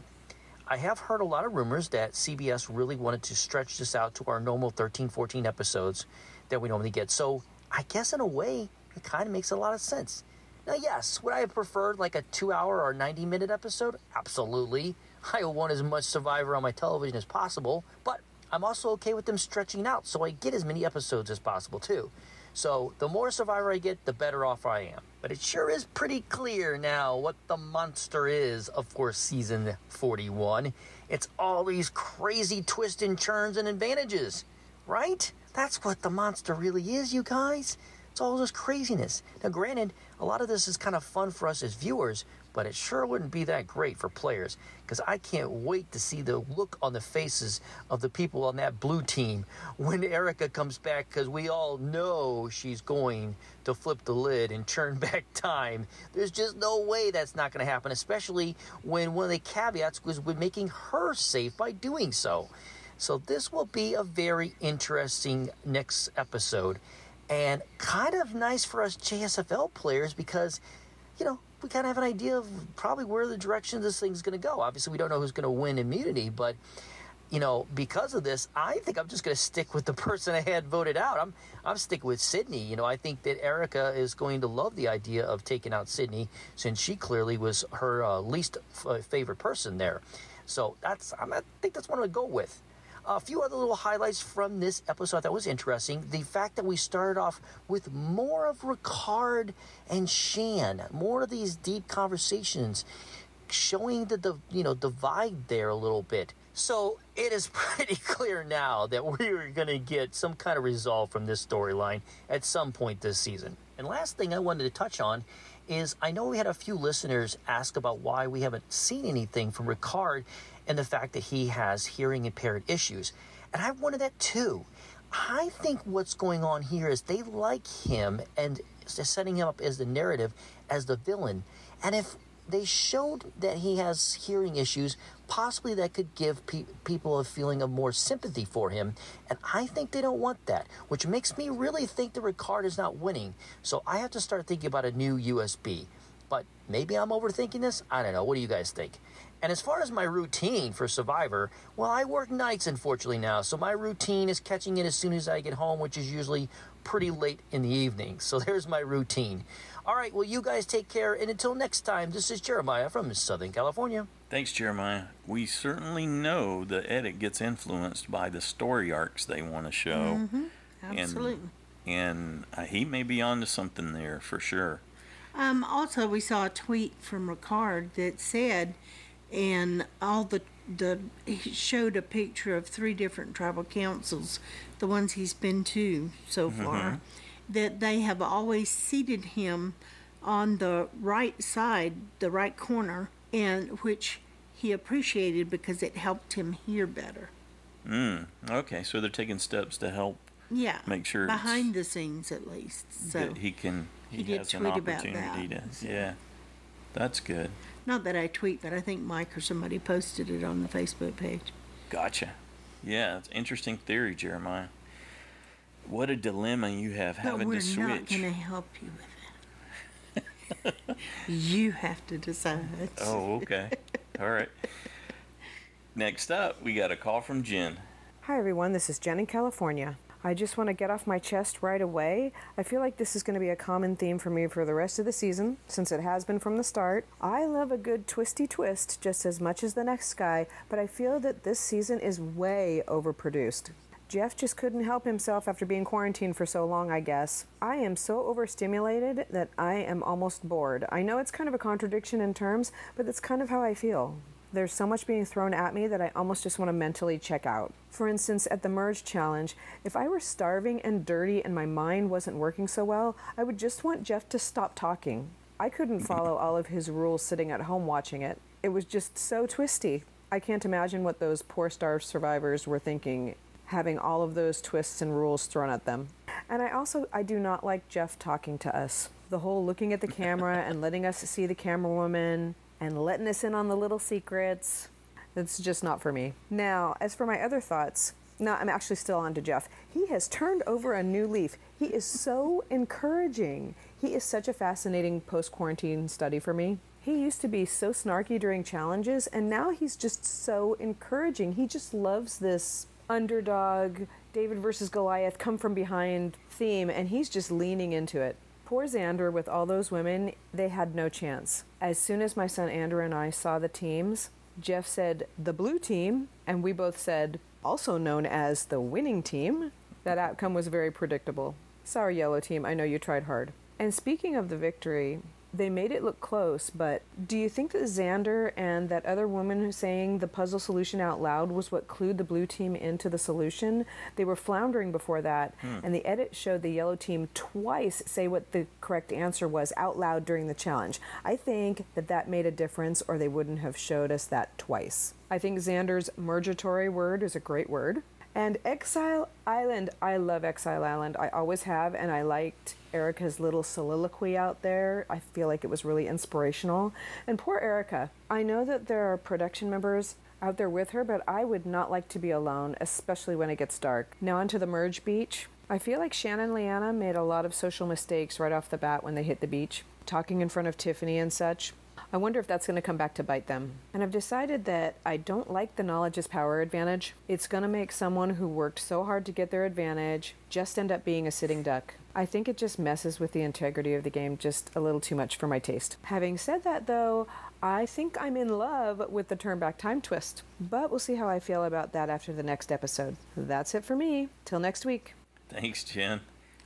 I have heard a lot of rumors that CBS really wanted to stretch this out to our normal 13, 14 episodes that we normally get. So I guess in a way, it kind of makes a lot of sense. Now, yes, would I have preferred like a 2-hour or 90-minute episode? Absolutely. I want as much Survivor on my television as possible, but I'm also okay with them stretching out so I get as many episodes as possible too. So the more Survivor I get, the better off I am. But it sure is pretty clear now what the monster is for season 41. It's all these crazy twists and turns and advantages, right? That's what the monster really is, you guys. It's all this craziness. Now, granted, a lot of this is kind of fun for us as viewers, but it sure wouldn't be that great for players, because I can't wait to see the look on the faces of the people on that blue team when Erica comes back, because we all know she's going to flip the lid and turn back time. There's just no way that's not going to happen, especially when one of the caveats was with making her safe by doing so. So this will be a very interesting next episode. And kind of nice for us JSFL players because, you know, we kind of have an idea of probably where the direction this thing's going to go. Obviously, we don't know who's going to win immunity, but, you know, because of this, I think I'm just going to stick with the person I had voted out. I'm sticking with Sydney. You know, I think that Erica is going to love the idea of taking out Sydney since she clearly was her least favorite person there. So I think that's what I'm going to go with. A few other little highlights from this episode that was interesting. The fact that we started off with more of Ricard and Shan, more of these deep conversations, showing the divide there a little bit. So it is pretty clear now that we're going to get some kind of resolve from this storyline at some point this season. And last thing I wanted to touch on is I know we had a few listeners ask about why we haven't seen anything from Ricard and the fact that he has hearing impaired issues. And I wanted that too. I think what's going on here is they like him and setting him up as the narrative, as the villain. And if they showed that he has hearing issues, possibly that could give people a feeling of more sympathy for him. And I think they don't want that, which makes me really think that Ricard is not winning. So I have to start thinking about a new USB. But maybe I'm overthinking this. I don't know. What do you guys think? And as far as my routine for Survivor, well, I work nights, unfortunately, now. So my routine is catching it as soon as I get home, which is usually pretty late in the evening. So there's my routine. All right, well, you guys take care. And until next time, this is Jeremiah from Southern California. Thanks, Jeremiah. We certainly know the edit gets influenced by the story arcs they want to show. Mm-hmm. Absolutely. And he may be onto something there for sure. Also, we saw a tweet from Ricard that said, and he showed a picture of 3 different tribal councils, the ones he's been to so far, that they have always seated him on the right side, the right corner, and which he appreciated because it helped him hear better. Okay, so they're taking steps to help make sure behind the scenes at least. So he did has an opportunity to, yeah, that's good. Not that I tweet, but I think Mike or somebody posted it on the Facebook page. Gotcha. Yeah, it's an interesting theory, Jeremiah. What a dilemma you have having to switch. But we're not going to help you with it. You have to decide. Oh, okay. All right. Next up, we got a call from Jen. Hi, everyone. This is Jen in California. I just want to get off my chest right away. I feel like this is going to be a common theme for me for the rest of the season, since it has been from the start. I love a good twisty twist just as much as the next guy, but I feel that this season is way overproduced. Jeff just couldn't help himself after being quarantined for so long, I guess. I am so overstimulated that I am almost bored. I know it's kind of a contradiction in terms, but that's kind of how I feel. There's so much being thrown at me that I almost just want to mentally check out. For instance, at the Merge Challenge, if I were starving and dirty and my mind wasn't working so well, I would just want Jeff to stop talking. I couldn't follow all of his rules sitting at home watching it. It was just so twisty. I can't imagine what those poor starved survivors were thinking, having all of those twists and rules thrown at them. And I do not like Jeff talking to us. The whole looking at the camera and letting us see the camera woman and letting us in on the little secrets, it's just not for me. Now, as for my other thoughts, no, I'm actually still on to Jeff. He has turned over a new leaf. He is so encouraging. He is such a fascinating post-quarantine study for me. He used to be so snarky during challenges, and now he's just so encouraging. He just loves this underdog, David versus Goliath, come from behind theme, and he's just leaning into it. Poor Xander with all those women, they had no chance. As soon as my son Andrew and I saw the teams, Jeff said, the blue team, and we both said, also known as the winning team. That outcome was very predictable. Sorry, yellow team, I know you tried hard. And speaking of the victory, they made it look close, but do you think that Xander and that other woman saying the puzzle solution out loud was what clued the blue team into the solution? They were floundering before that, and the edit showed the yellow team twice say what the correct answer was out loud during the challenge. I think that made a difference, or they wouldn't have showed us that twice. I think Xander's mergatory word is a great word. And Exile Island, I love Exile Island. I always have, and I liked Erica's little soliloquy out there. I feel like it was really inspirational. And poor Erica, I know that there are production members out there with her, but I would not like to be alone, especially when it gets dark. Now onto the Merge Beach. I feel like Shannon and Leanna made a lot of social mistakes right off the bat when they hit the beach, talking in front of Tiffany and such. I wonder if that's going to come back to bite them. And I've decided that I don't like the knowledge is power advantage. It's going to make someone who worked so hard to get their advantage just end up being a sitting duck. I think it just messes with the integrity of the game just a little too much for my taste. Having said that, though, I think I'm in love with the turn back time twist. But we'll see how I feel about that after the next episode. That's it for me. Till next week. Thanks, Jen.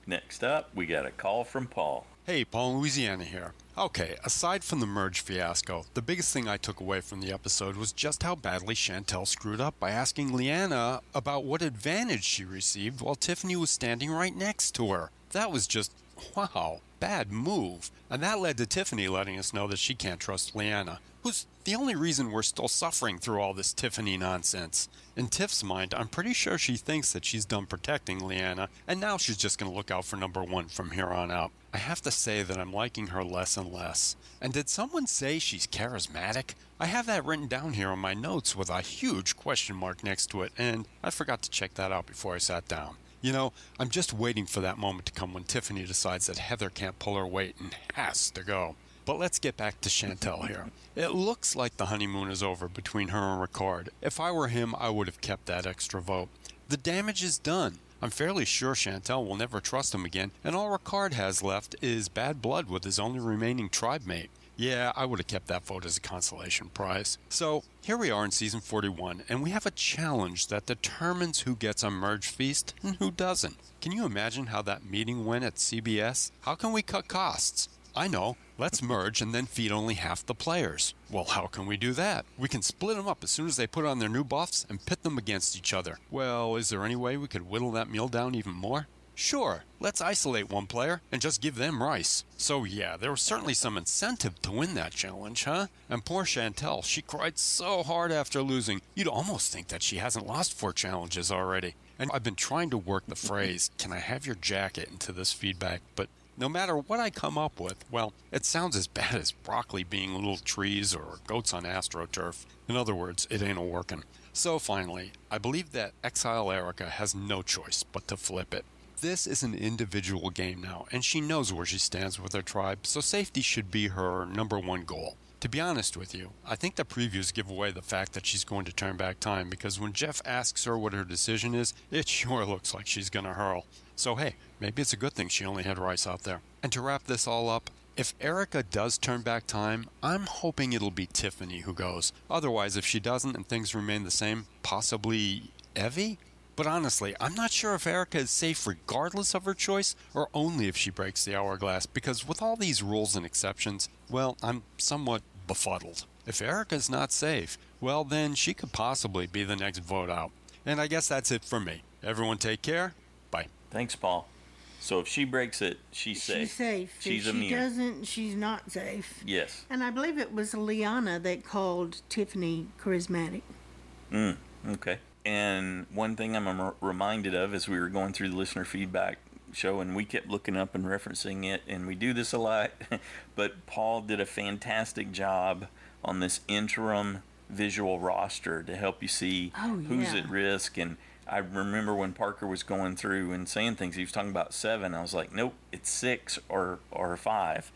Next up, we got a call from Paul. Hey, Paul, Louisiana here. Okay, aside from the merge fiasco, the biggest thing I took away from the episode was just how badly Chantel screwed up by asking Leanna about what advantage she received while Tiffany was standing right next to her. That was just, wow, bad move. And that led to Tiffany letting us know that she can't trust Leanna, who's the only reason we're still suffering through all this Tiffany nonsense. In Tiff's mind, I'm pretty sure she thinks that she's done protecting Leanna, and now she's just going to look out for number one from here on out. I have to say that I'm liking her less and less. And did someone say she's charismatic? I have that written down here in my notes with a huge question mark next to it, and I forgot to check that out before I sat down. You know, I'm just waiting for that moment to come when Tiffany decides that Heather can't pull her weight and has to go. But let's get back to Chantel here. It looks like the honeymoon is over between her and Ricard. If I were him, I would have kept that extra vote. The damage is done. I'm fairly sure Chantel will never trust him again, and all Ricard has left is bad blood with his only remaining tribe mate. Yeah, I would have kept that vote as a consolation prize. So, here we are in season 41, and we have a challenge that determines who gets a merge feast and who doesn't. Can you imagine how that meeting went at CBS? How can we cut costs? I know, let's merge and then feed only half the players. Well, how can we do that? We can split them up as soon as they put on their new buffs and pit them against each other. Well, is there any way we could whittle that meal down even more? Sure, let's isolate one player and just give them rice. So yeah, there was certainly some incentive to win that challenge, huh? And poor Chantel, she cried so hard after losing, you'd almost think that she hasn't lost 4 challenges already. And I've been trying to work the phrase, "Can I have your jacket?" into this feedback, but no matter what I come up with, well, it sounds as bad as broccoli being little trees or goats on AstroTurf. In other words, it ain't a-working. So finally, I believe that Exile Erica has no choice but to flip it. This is an individual game now, and she knows where she stands with her tribe, so safety should be her number one goal. To be honest with you, I think the previews give away the fact that she's going to turn back time, because when Jeff asks her what her decision is, it sure looks like she's going to hurl. So hey, maybe it's a good thing she only had rice out there. And to wrap this all up, if Erica does turn back time, I'm hoping it'll be Tiffany who goes. Otherwise, if she doesn't and things remain the same, possibly Evie? But honestly, I'm not sure if Erica is safe regardless of her choice or only if she breaks the hourglass, because with all these rules and exceptions, well, I'm somewhat befuddled. If Erica's not safe, well then she could possibly be the next vote out. And I guess that's it for me. Everyone take care. Bye. Thanks, Paul. So if she breaks it, she's safe. She's safe. She's if immune. she doesn't, she's not safe. Yes. And I believe it was Liana that called Tiffany charismatic. Okay. And one thing I'm reminded of as we were going through the listener feedback show, and we kept looking up and referencing it, and we do this a lot, but Paul did a fantastic job on this interim visual roster to help you see who's at risk. And I remember when Parker was going through and saying things, he was talking about 7. I was like, nope, it's 6 or 5.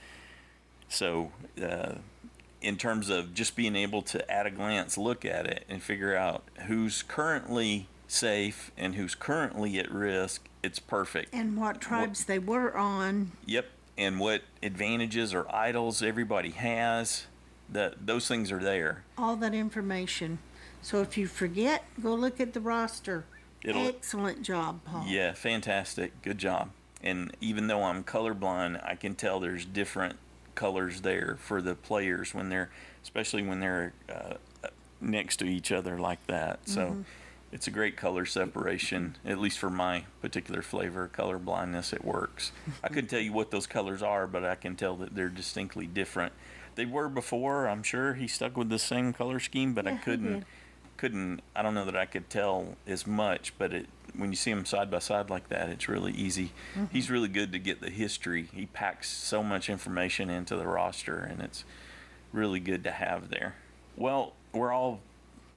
So in terms of just being able to at a glance look at it and figure out who's currently safe and who's currently at risk, it's perfect. And what tribes they were on. Yep. And what advantages or idols everybody has. Those things are there. All that information. So if you forget, go look at the roster. Excellent job, Paul. Yeah, fantastic. Good job. And even though I'm colorblind, I can tell there's different colors there for the players especially when they're next to each other like that. So it's a great color separation, at least for my particular flavor of color blindness. It works. I couldn't tell you what those colors are, but I can tell that they're distinctly different. They were before. I'm sure he stuck with the same color scheme, but I couldn't. I don't know that I could tell as much, but when you see them side by side like that, it's really easy. He's really good to get the history. He packs so much information into the roster, and it's really good to have there. Well, we're all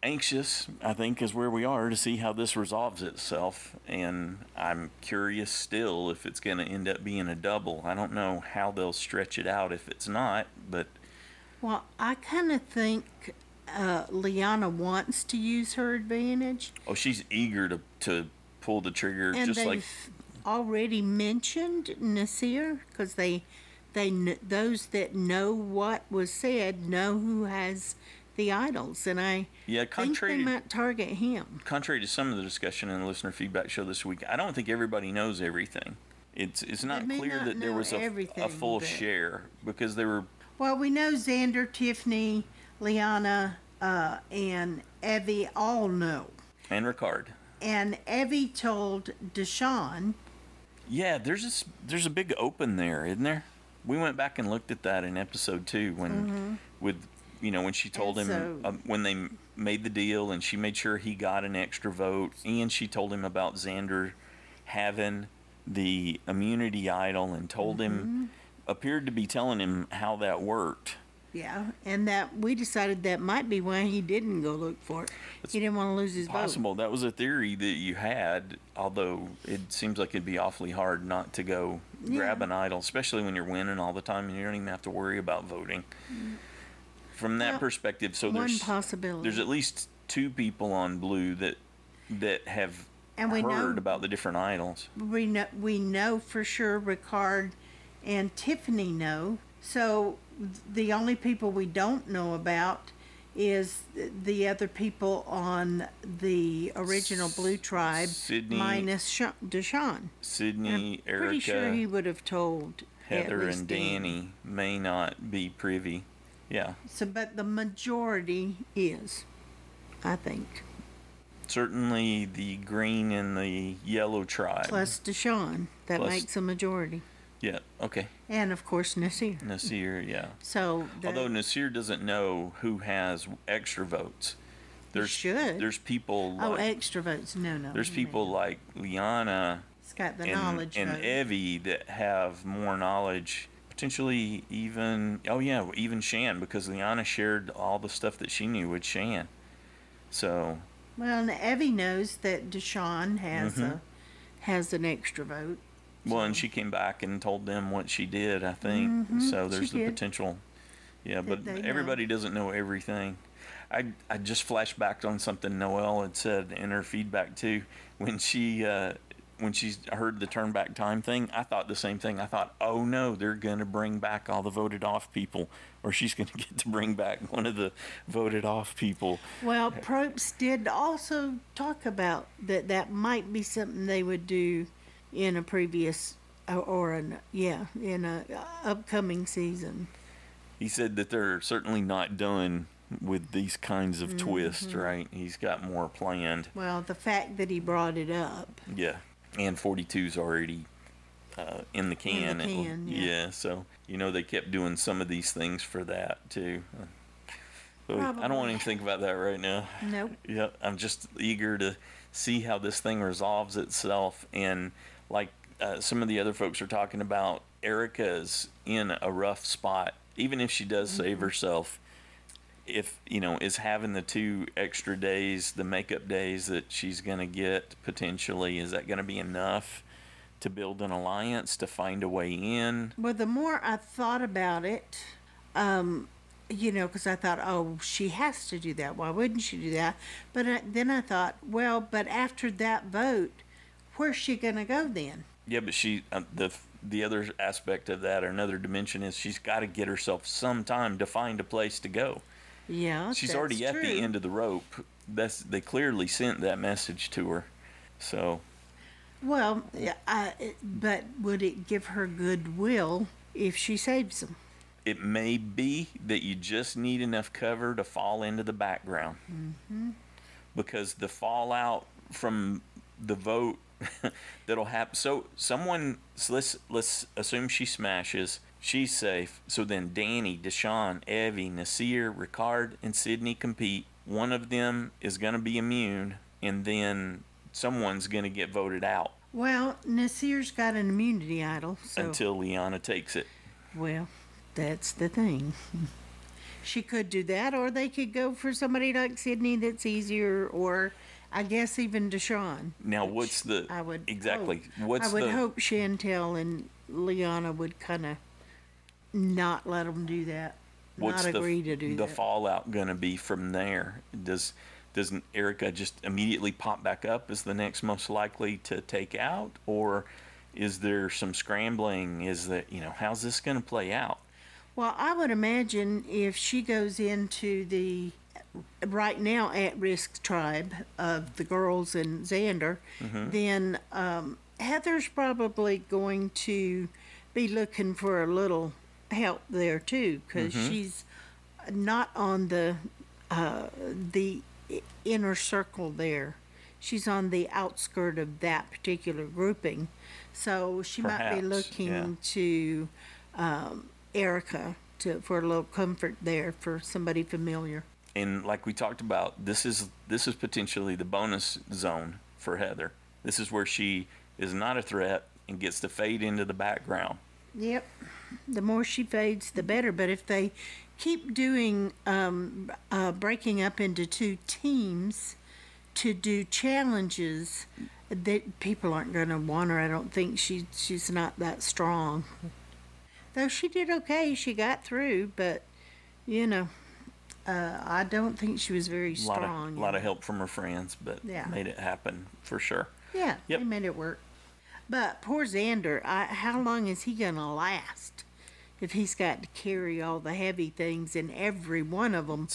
anxious, I think, is where we are, to see how this resolves itself, and I'm curious still if it's going to end up being a double. I don't know how they'll stretch it out if it's not, but... Well, I kind of think Liana wants to use her advantage. Oh, she's eager to pull the trigger, and just like... already mentioned Nasir, because those that know what was said know who has the idols, and I think they might target him. Contrary to some of the discussion in the listener feedback show this week, I don't think everybody knows everything. It's not clear that there was a full share, because there were... Well, we know Xander, Tiffany, Liana, and Evie all know. And Ricard. And Evie told Deshawn. Yeah, there's a big open there, isn't there? We went back and looked at that in episode 2 when when she told him when they made the deal, and she made sure he got an extra vote, and she told him about Xander having the immunity idol, and told him, appeared to be telling him how that worked. Yeah, and that we decided that might be why he didn't go look for it. He didn't want to lose his vote. That was a theory that you had, although it seems like it'd be awfully hard not to go grab an idol, especially when you're winning all the time and you don't even have to worry about voting. From that perspective, so there's at least 2 people on blue that have heard about the different idols. We know for sure Ricard and Tiffany know. So the only people we don't know about is the other people on the original Blue Tribe, Sydney, minus Deshawn. Sydney, Erica, pretty sure he would have told Heather and Danny may not be privy. Yeah. So, but the majority is, I think. Certainly the green and the yellow tribe. Plus Deshawn. That makes a majority. Yeah, okay. And, of course, Nasir. Nasir, yeah. So although Nasir doesn't know who has extra votes. There's people like... Oh, extra votes. No. There's people like Liana it's got the knowledge and vote. Evie that have more knowledge. Potentially even... Oh, yeah, even Shan, because Liana shared all the stuff that she knew with Shan. So... Well, and Evie knows that Deshawn has an extra vote. Well, and she came back and told them what she did, I think. So there's the potential. Yeah, but everybody doesn't know everything. I just flashed back on something Noelle had said in her feedback, too. When when she heard the turn back time thing, I thought the same thing. I thought, oh no, they're going to bring back all the voted off people, or she's going to get to bring back one of the voted off people. Well, Probst did also talk about that might be something they would do in a previous in a upcoming season. He said that they're certainly not done with these kinds of twists, right? He's got more planned. Well, the fact that he brought it up. Yeah, and 42's already in the can. Yeah. So, they kept doing some of these things for that, too. But I don't want to even think about that right now. Nope. Yeah, I'm just eager to see how this thing resolves itself. And like some of the other folks are talking about, Erica's in a rough spot. Even if she does save herself, if, is having the 2 extra days, the makeup days that she's going to get potentially, is that going to be enough to build an alliance, to find a way in? Well, the more I thought about it, because I thought, oh, she has to do that. Why wouldn't she do that? But then I thought, well, but after that vote, where's she going to go then? Yeah, but she, the other aspect of that, or another dimension, is she's got to get herself some time to find a place to go. Yeah, she's already at the end of the rope. They clearly sent that message to her. So, well, but would it give her goodwill if she saves them? It may be that you just need enough cover to fall into the background, because the fallout from the vote that'll happen. So let's assume she smashes. She's safe. So then Danny, Deshawn, Evie, Nasir, Ricard, and Sydney compete. One of them is going to be immune, and then someone's going to get voted out. Well, Nasir's got an immunity idol. So. Until Liana takes it. Well, that's the thing. She could do that, or they could go for somebody like Sydney that's easier, or I guess even Deshawn. Now, what's the... I would exactly. Hope, I would hope Chantel and Liana would kind of not let them do that. What's not agree to do that. The fallout going to be from there? Doesn't Erica just immediately pop back up as the next most likely to take out? Or is there some scrambling? Is that, how's this going to play out? Well, I would imagine if she goes into the right now at-risk tribe of the girls and Xander, then Heather's probably going to be looking for a little help there too, because she's not on the inner circle there. She's on the outskirt of that particular grouping, so she might be looking to Erica for a little comfort there, for somebody familiar. And like we talked about, this is potentially the bonus zone for Heather. This is where she is not a threat and gets to fade into the background. Yep. The more she fades, the better. But if they keep doing breaking up into 2 teams to do challenges, that people aren't going to want her. I don't think she's not that strong. Though she did okay, she got through, but I don't think she was very strong. A lot of help from her friends, but made it happen for sure. Yeah, they made it work. But poor Xander, how long is he going to last if he's got to carry all the heavy things and every one of them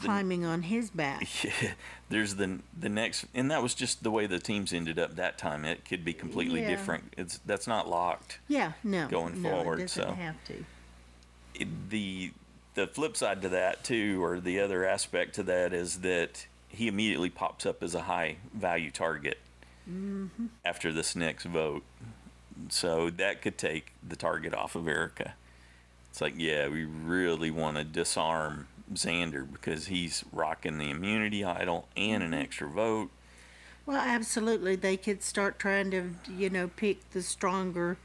climbing on his back? Yeah, there's the next, and that was just the way the teams ended up that time. It could be completely different. That's not locked. Yeah, no. Going forward, it doesn't have to. The flip side to that too, or the other aspect to that, is that he immediately pops up as a high value target after this next vote. So that could take the target off of Erica. It's like, yeah, we really want to disarm Xander because he's rocking the immunity idol and an extra vote. Well, absolutely. They could start trying to, pick the stronger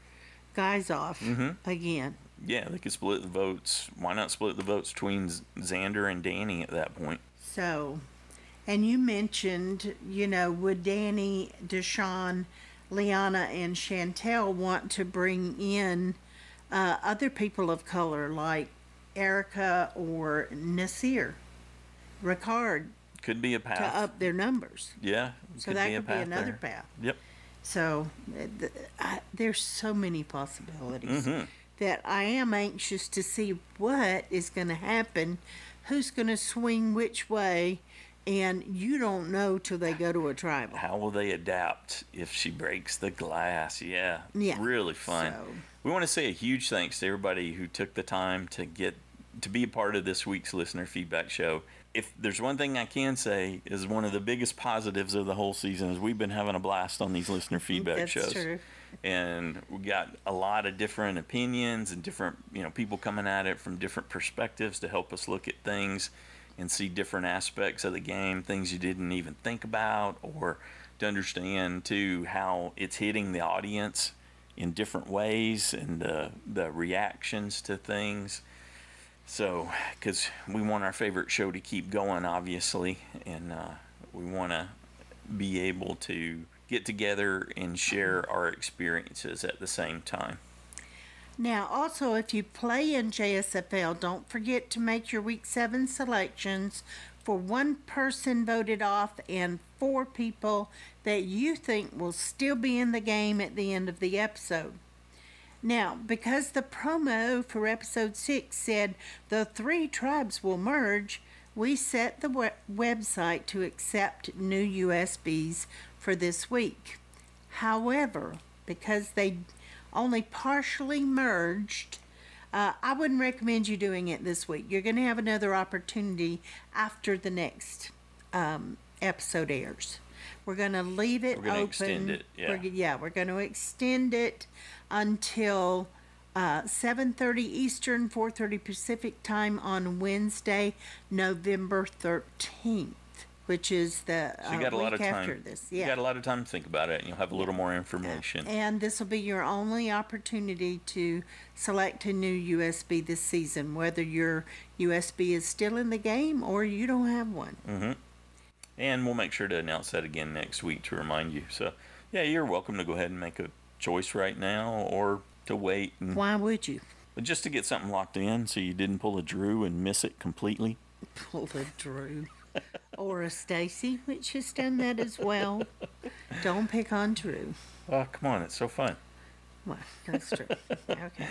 guys off again. Yeah, they could split the votes. Why not split the votes between Xander and Danny at that point? So, and you mentioned, would Danny, Deshawn, Liana, and Chantel want to bring in other people of color like Erica or Nasir, Ricard? Could be a path. To up their numbers. Yeah. So that could be another path. Yep. So there's so many possibilities Mm-hmm. that I am anxious to see what is going to happen, who's going to swing which way, and you don't know till they go to a tribal. How will they adapt if she breaks the glass? Yeah. Yeah. Really fun. So- We want to say a huge thanks to everybody who took the time to be a part of this week's listener feedback show. If there's one thing I can say is one of the biggest positives of the whole season is we've been having a blast on these listener feedback That's shows. true. And we got a lot of different opinions and different, people coming at it from different perspectives to help us look at things and see different aspects of the game, things you didn't even think about, or to understand too how it's hitting the audience in different ways and the reactions to things. So, because we want our favorite show to keep going, obviously, and we want to be able to get together and share our experiences at the same time. Now, also, if you play in JSFL, don't forget to make your Week 7 selections for one person voted off and 4 people that you think will still be in the game at the end of the episode. Now, because the promo for episode 6 said the 3 tribes will merge, we set the website to accept new USBs for this week. However, because they only partially merged, I wouldn't recommend you doing it this week. You're going to have another opportunity after the next episode airs. We're going to leave it open. We're going to extend it, yeah. We're going to extend it until 7:30 Eastern, 4:30 Pacific time on Wednesday, November 13th, which is the So you got a lot of week after time. this. You got a lot of time to think about it, and you'll have a little more information. And this will be your only opportunity to select a new USB this season, whether your USB is still in the game or you don't have one. Mm-hmm. And we'll make sure to announce that again next week to remind you. So, yeah, you're welcome to go ahead and make a choice right now or to wait. Why would you? But just to get something locked in so you didn't pull a Drew and miss it completely. Pull a Drew. Or a Stacy, which has done that as well. Don't pick on Drew. Oh, come on. It's so fun. Well, that's true. Okay.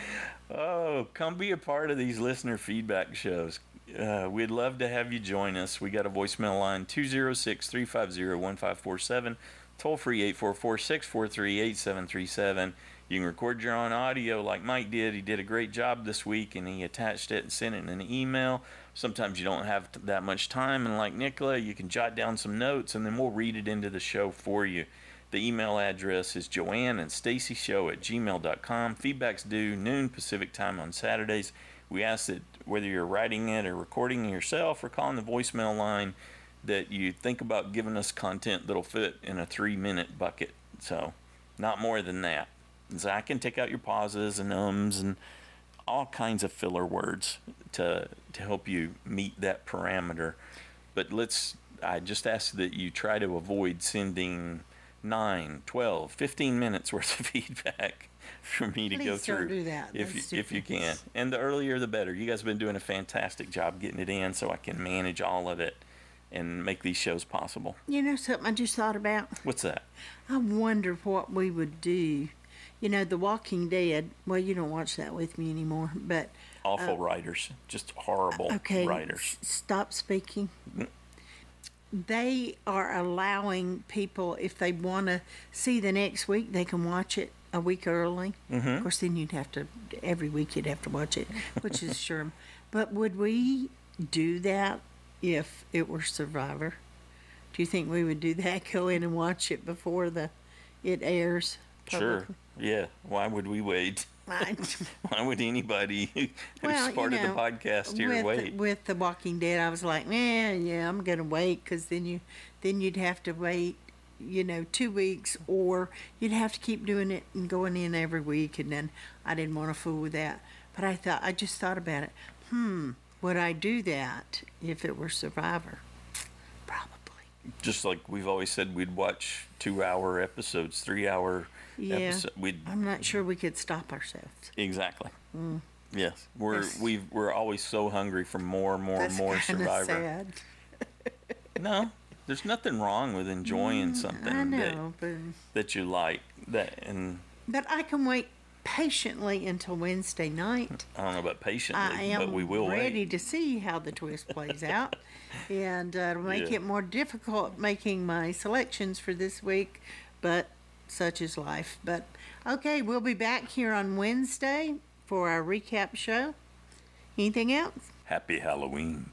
Oh, come be a part of these listener feedback shows. We'd love to have you join us. We got a voicemail line 206-350-1547, toll free 844-643-8737. You can record your own audio like Mike did. He did a great job this week, and he attached it and sent it in an email. Sometimes you don't have that much time, and like Nicola, you can jot down some notes, and then we'll read it into the show for you. The email address is joanneandstacyshow@gmail.com. Feedback's due noon Pacific time on Saturdays. We ask that whether you're writing it or recording it yourself or calling the voicemail line, that you think about giving us content that'll fit in a 3-minute bucket. So, not more than that. Zach can take out your pauses and ums and all kinds of filler words to help you meet that parameter. But I just ask that you try to avoid sending 9, 12, 15 minutes worth of feedback for me to go through. Please don't do that. If you can. And the earlier the better. You guys have been doing a fantastic job getting it in so I can manage all of it and make these shows possible. You know something I just thought about? What's that? I wonder what we would do. You know, The Walking Dead, well, you don't watch that with me anymore, but... Awful writers. Just horrible writers. Stop speaking. They are allowing people, if they want to see the next week, they can watch it a week early. Mm-hmm. Of course, then every week you'd have to watch it, which is sure. But would we do that if it were Survivor? Do you think we would do that? Go in and watch it before it airs? Sure. Yeah. Why would we wait? Why would anybody who's part of the podcast here wait? With The Walking Dead, I was like, yeah, I'm going to wait, because then you'd have to wait, 2 weeks, or you'd have to keep doing it and going in every week, and then I didn't want to fool with that. But I just thought about it. Would I do that if it were Survivor? Probably. Just like we've always said, we'd watch 2-hour episodes, 3-hour episodes. I'm not sure we could stop ourselves. Exactly. Mm. Yes, we're always so hungry for more That's Survivor. Sad. No, There's nothing wrong with enjoying something I know, that you like. But I can wait patiently until Wednesday night. I don't know about patiently, I but we will am ready wait. to see how the twist plays out. And it'll make it more difficult making my selections for this week, but such is life. But okay, we'll be back here on Wednesday for our recap show. Anything else? Happy Halloween.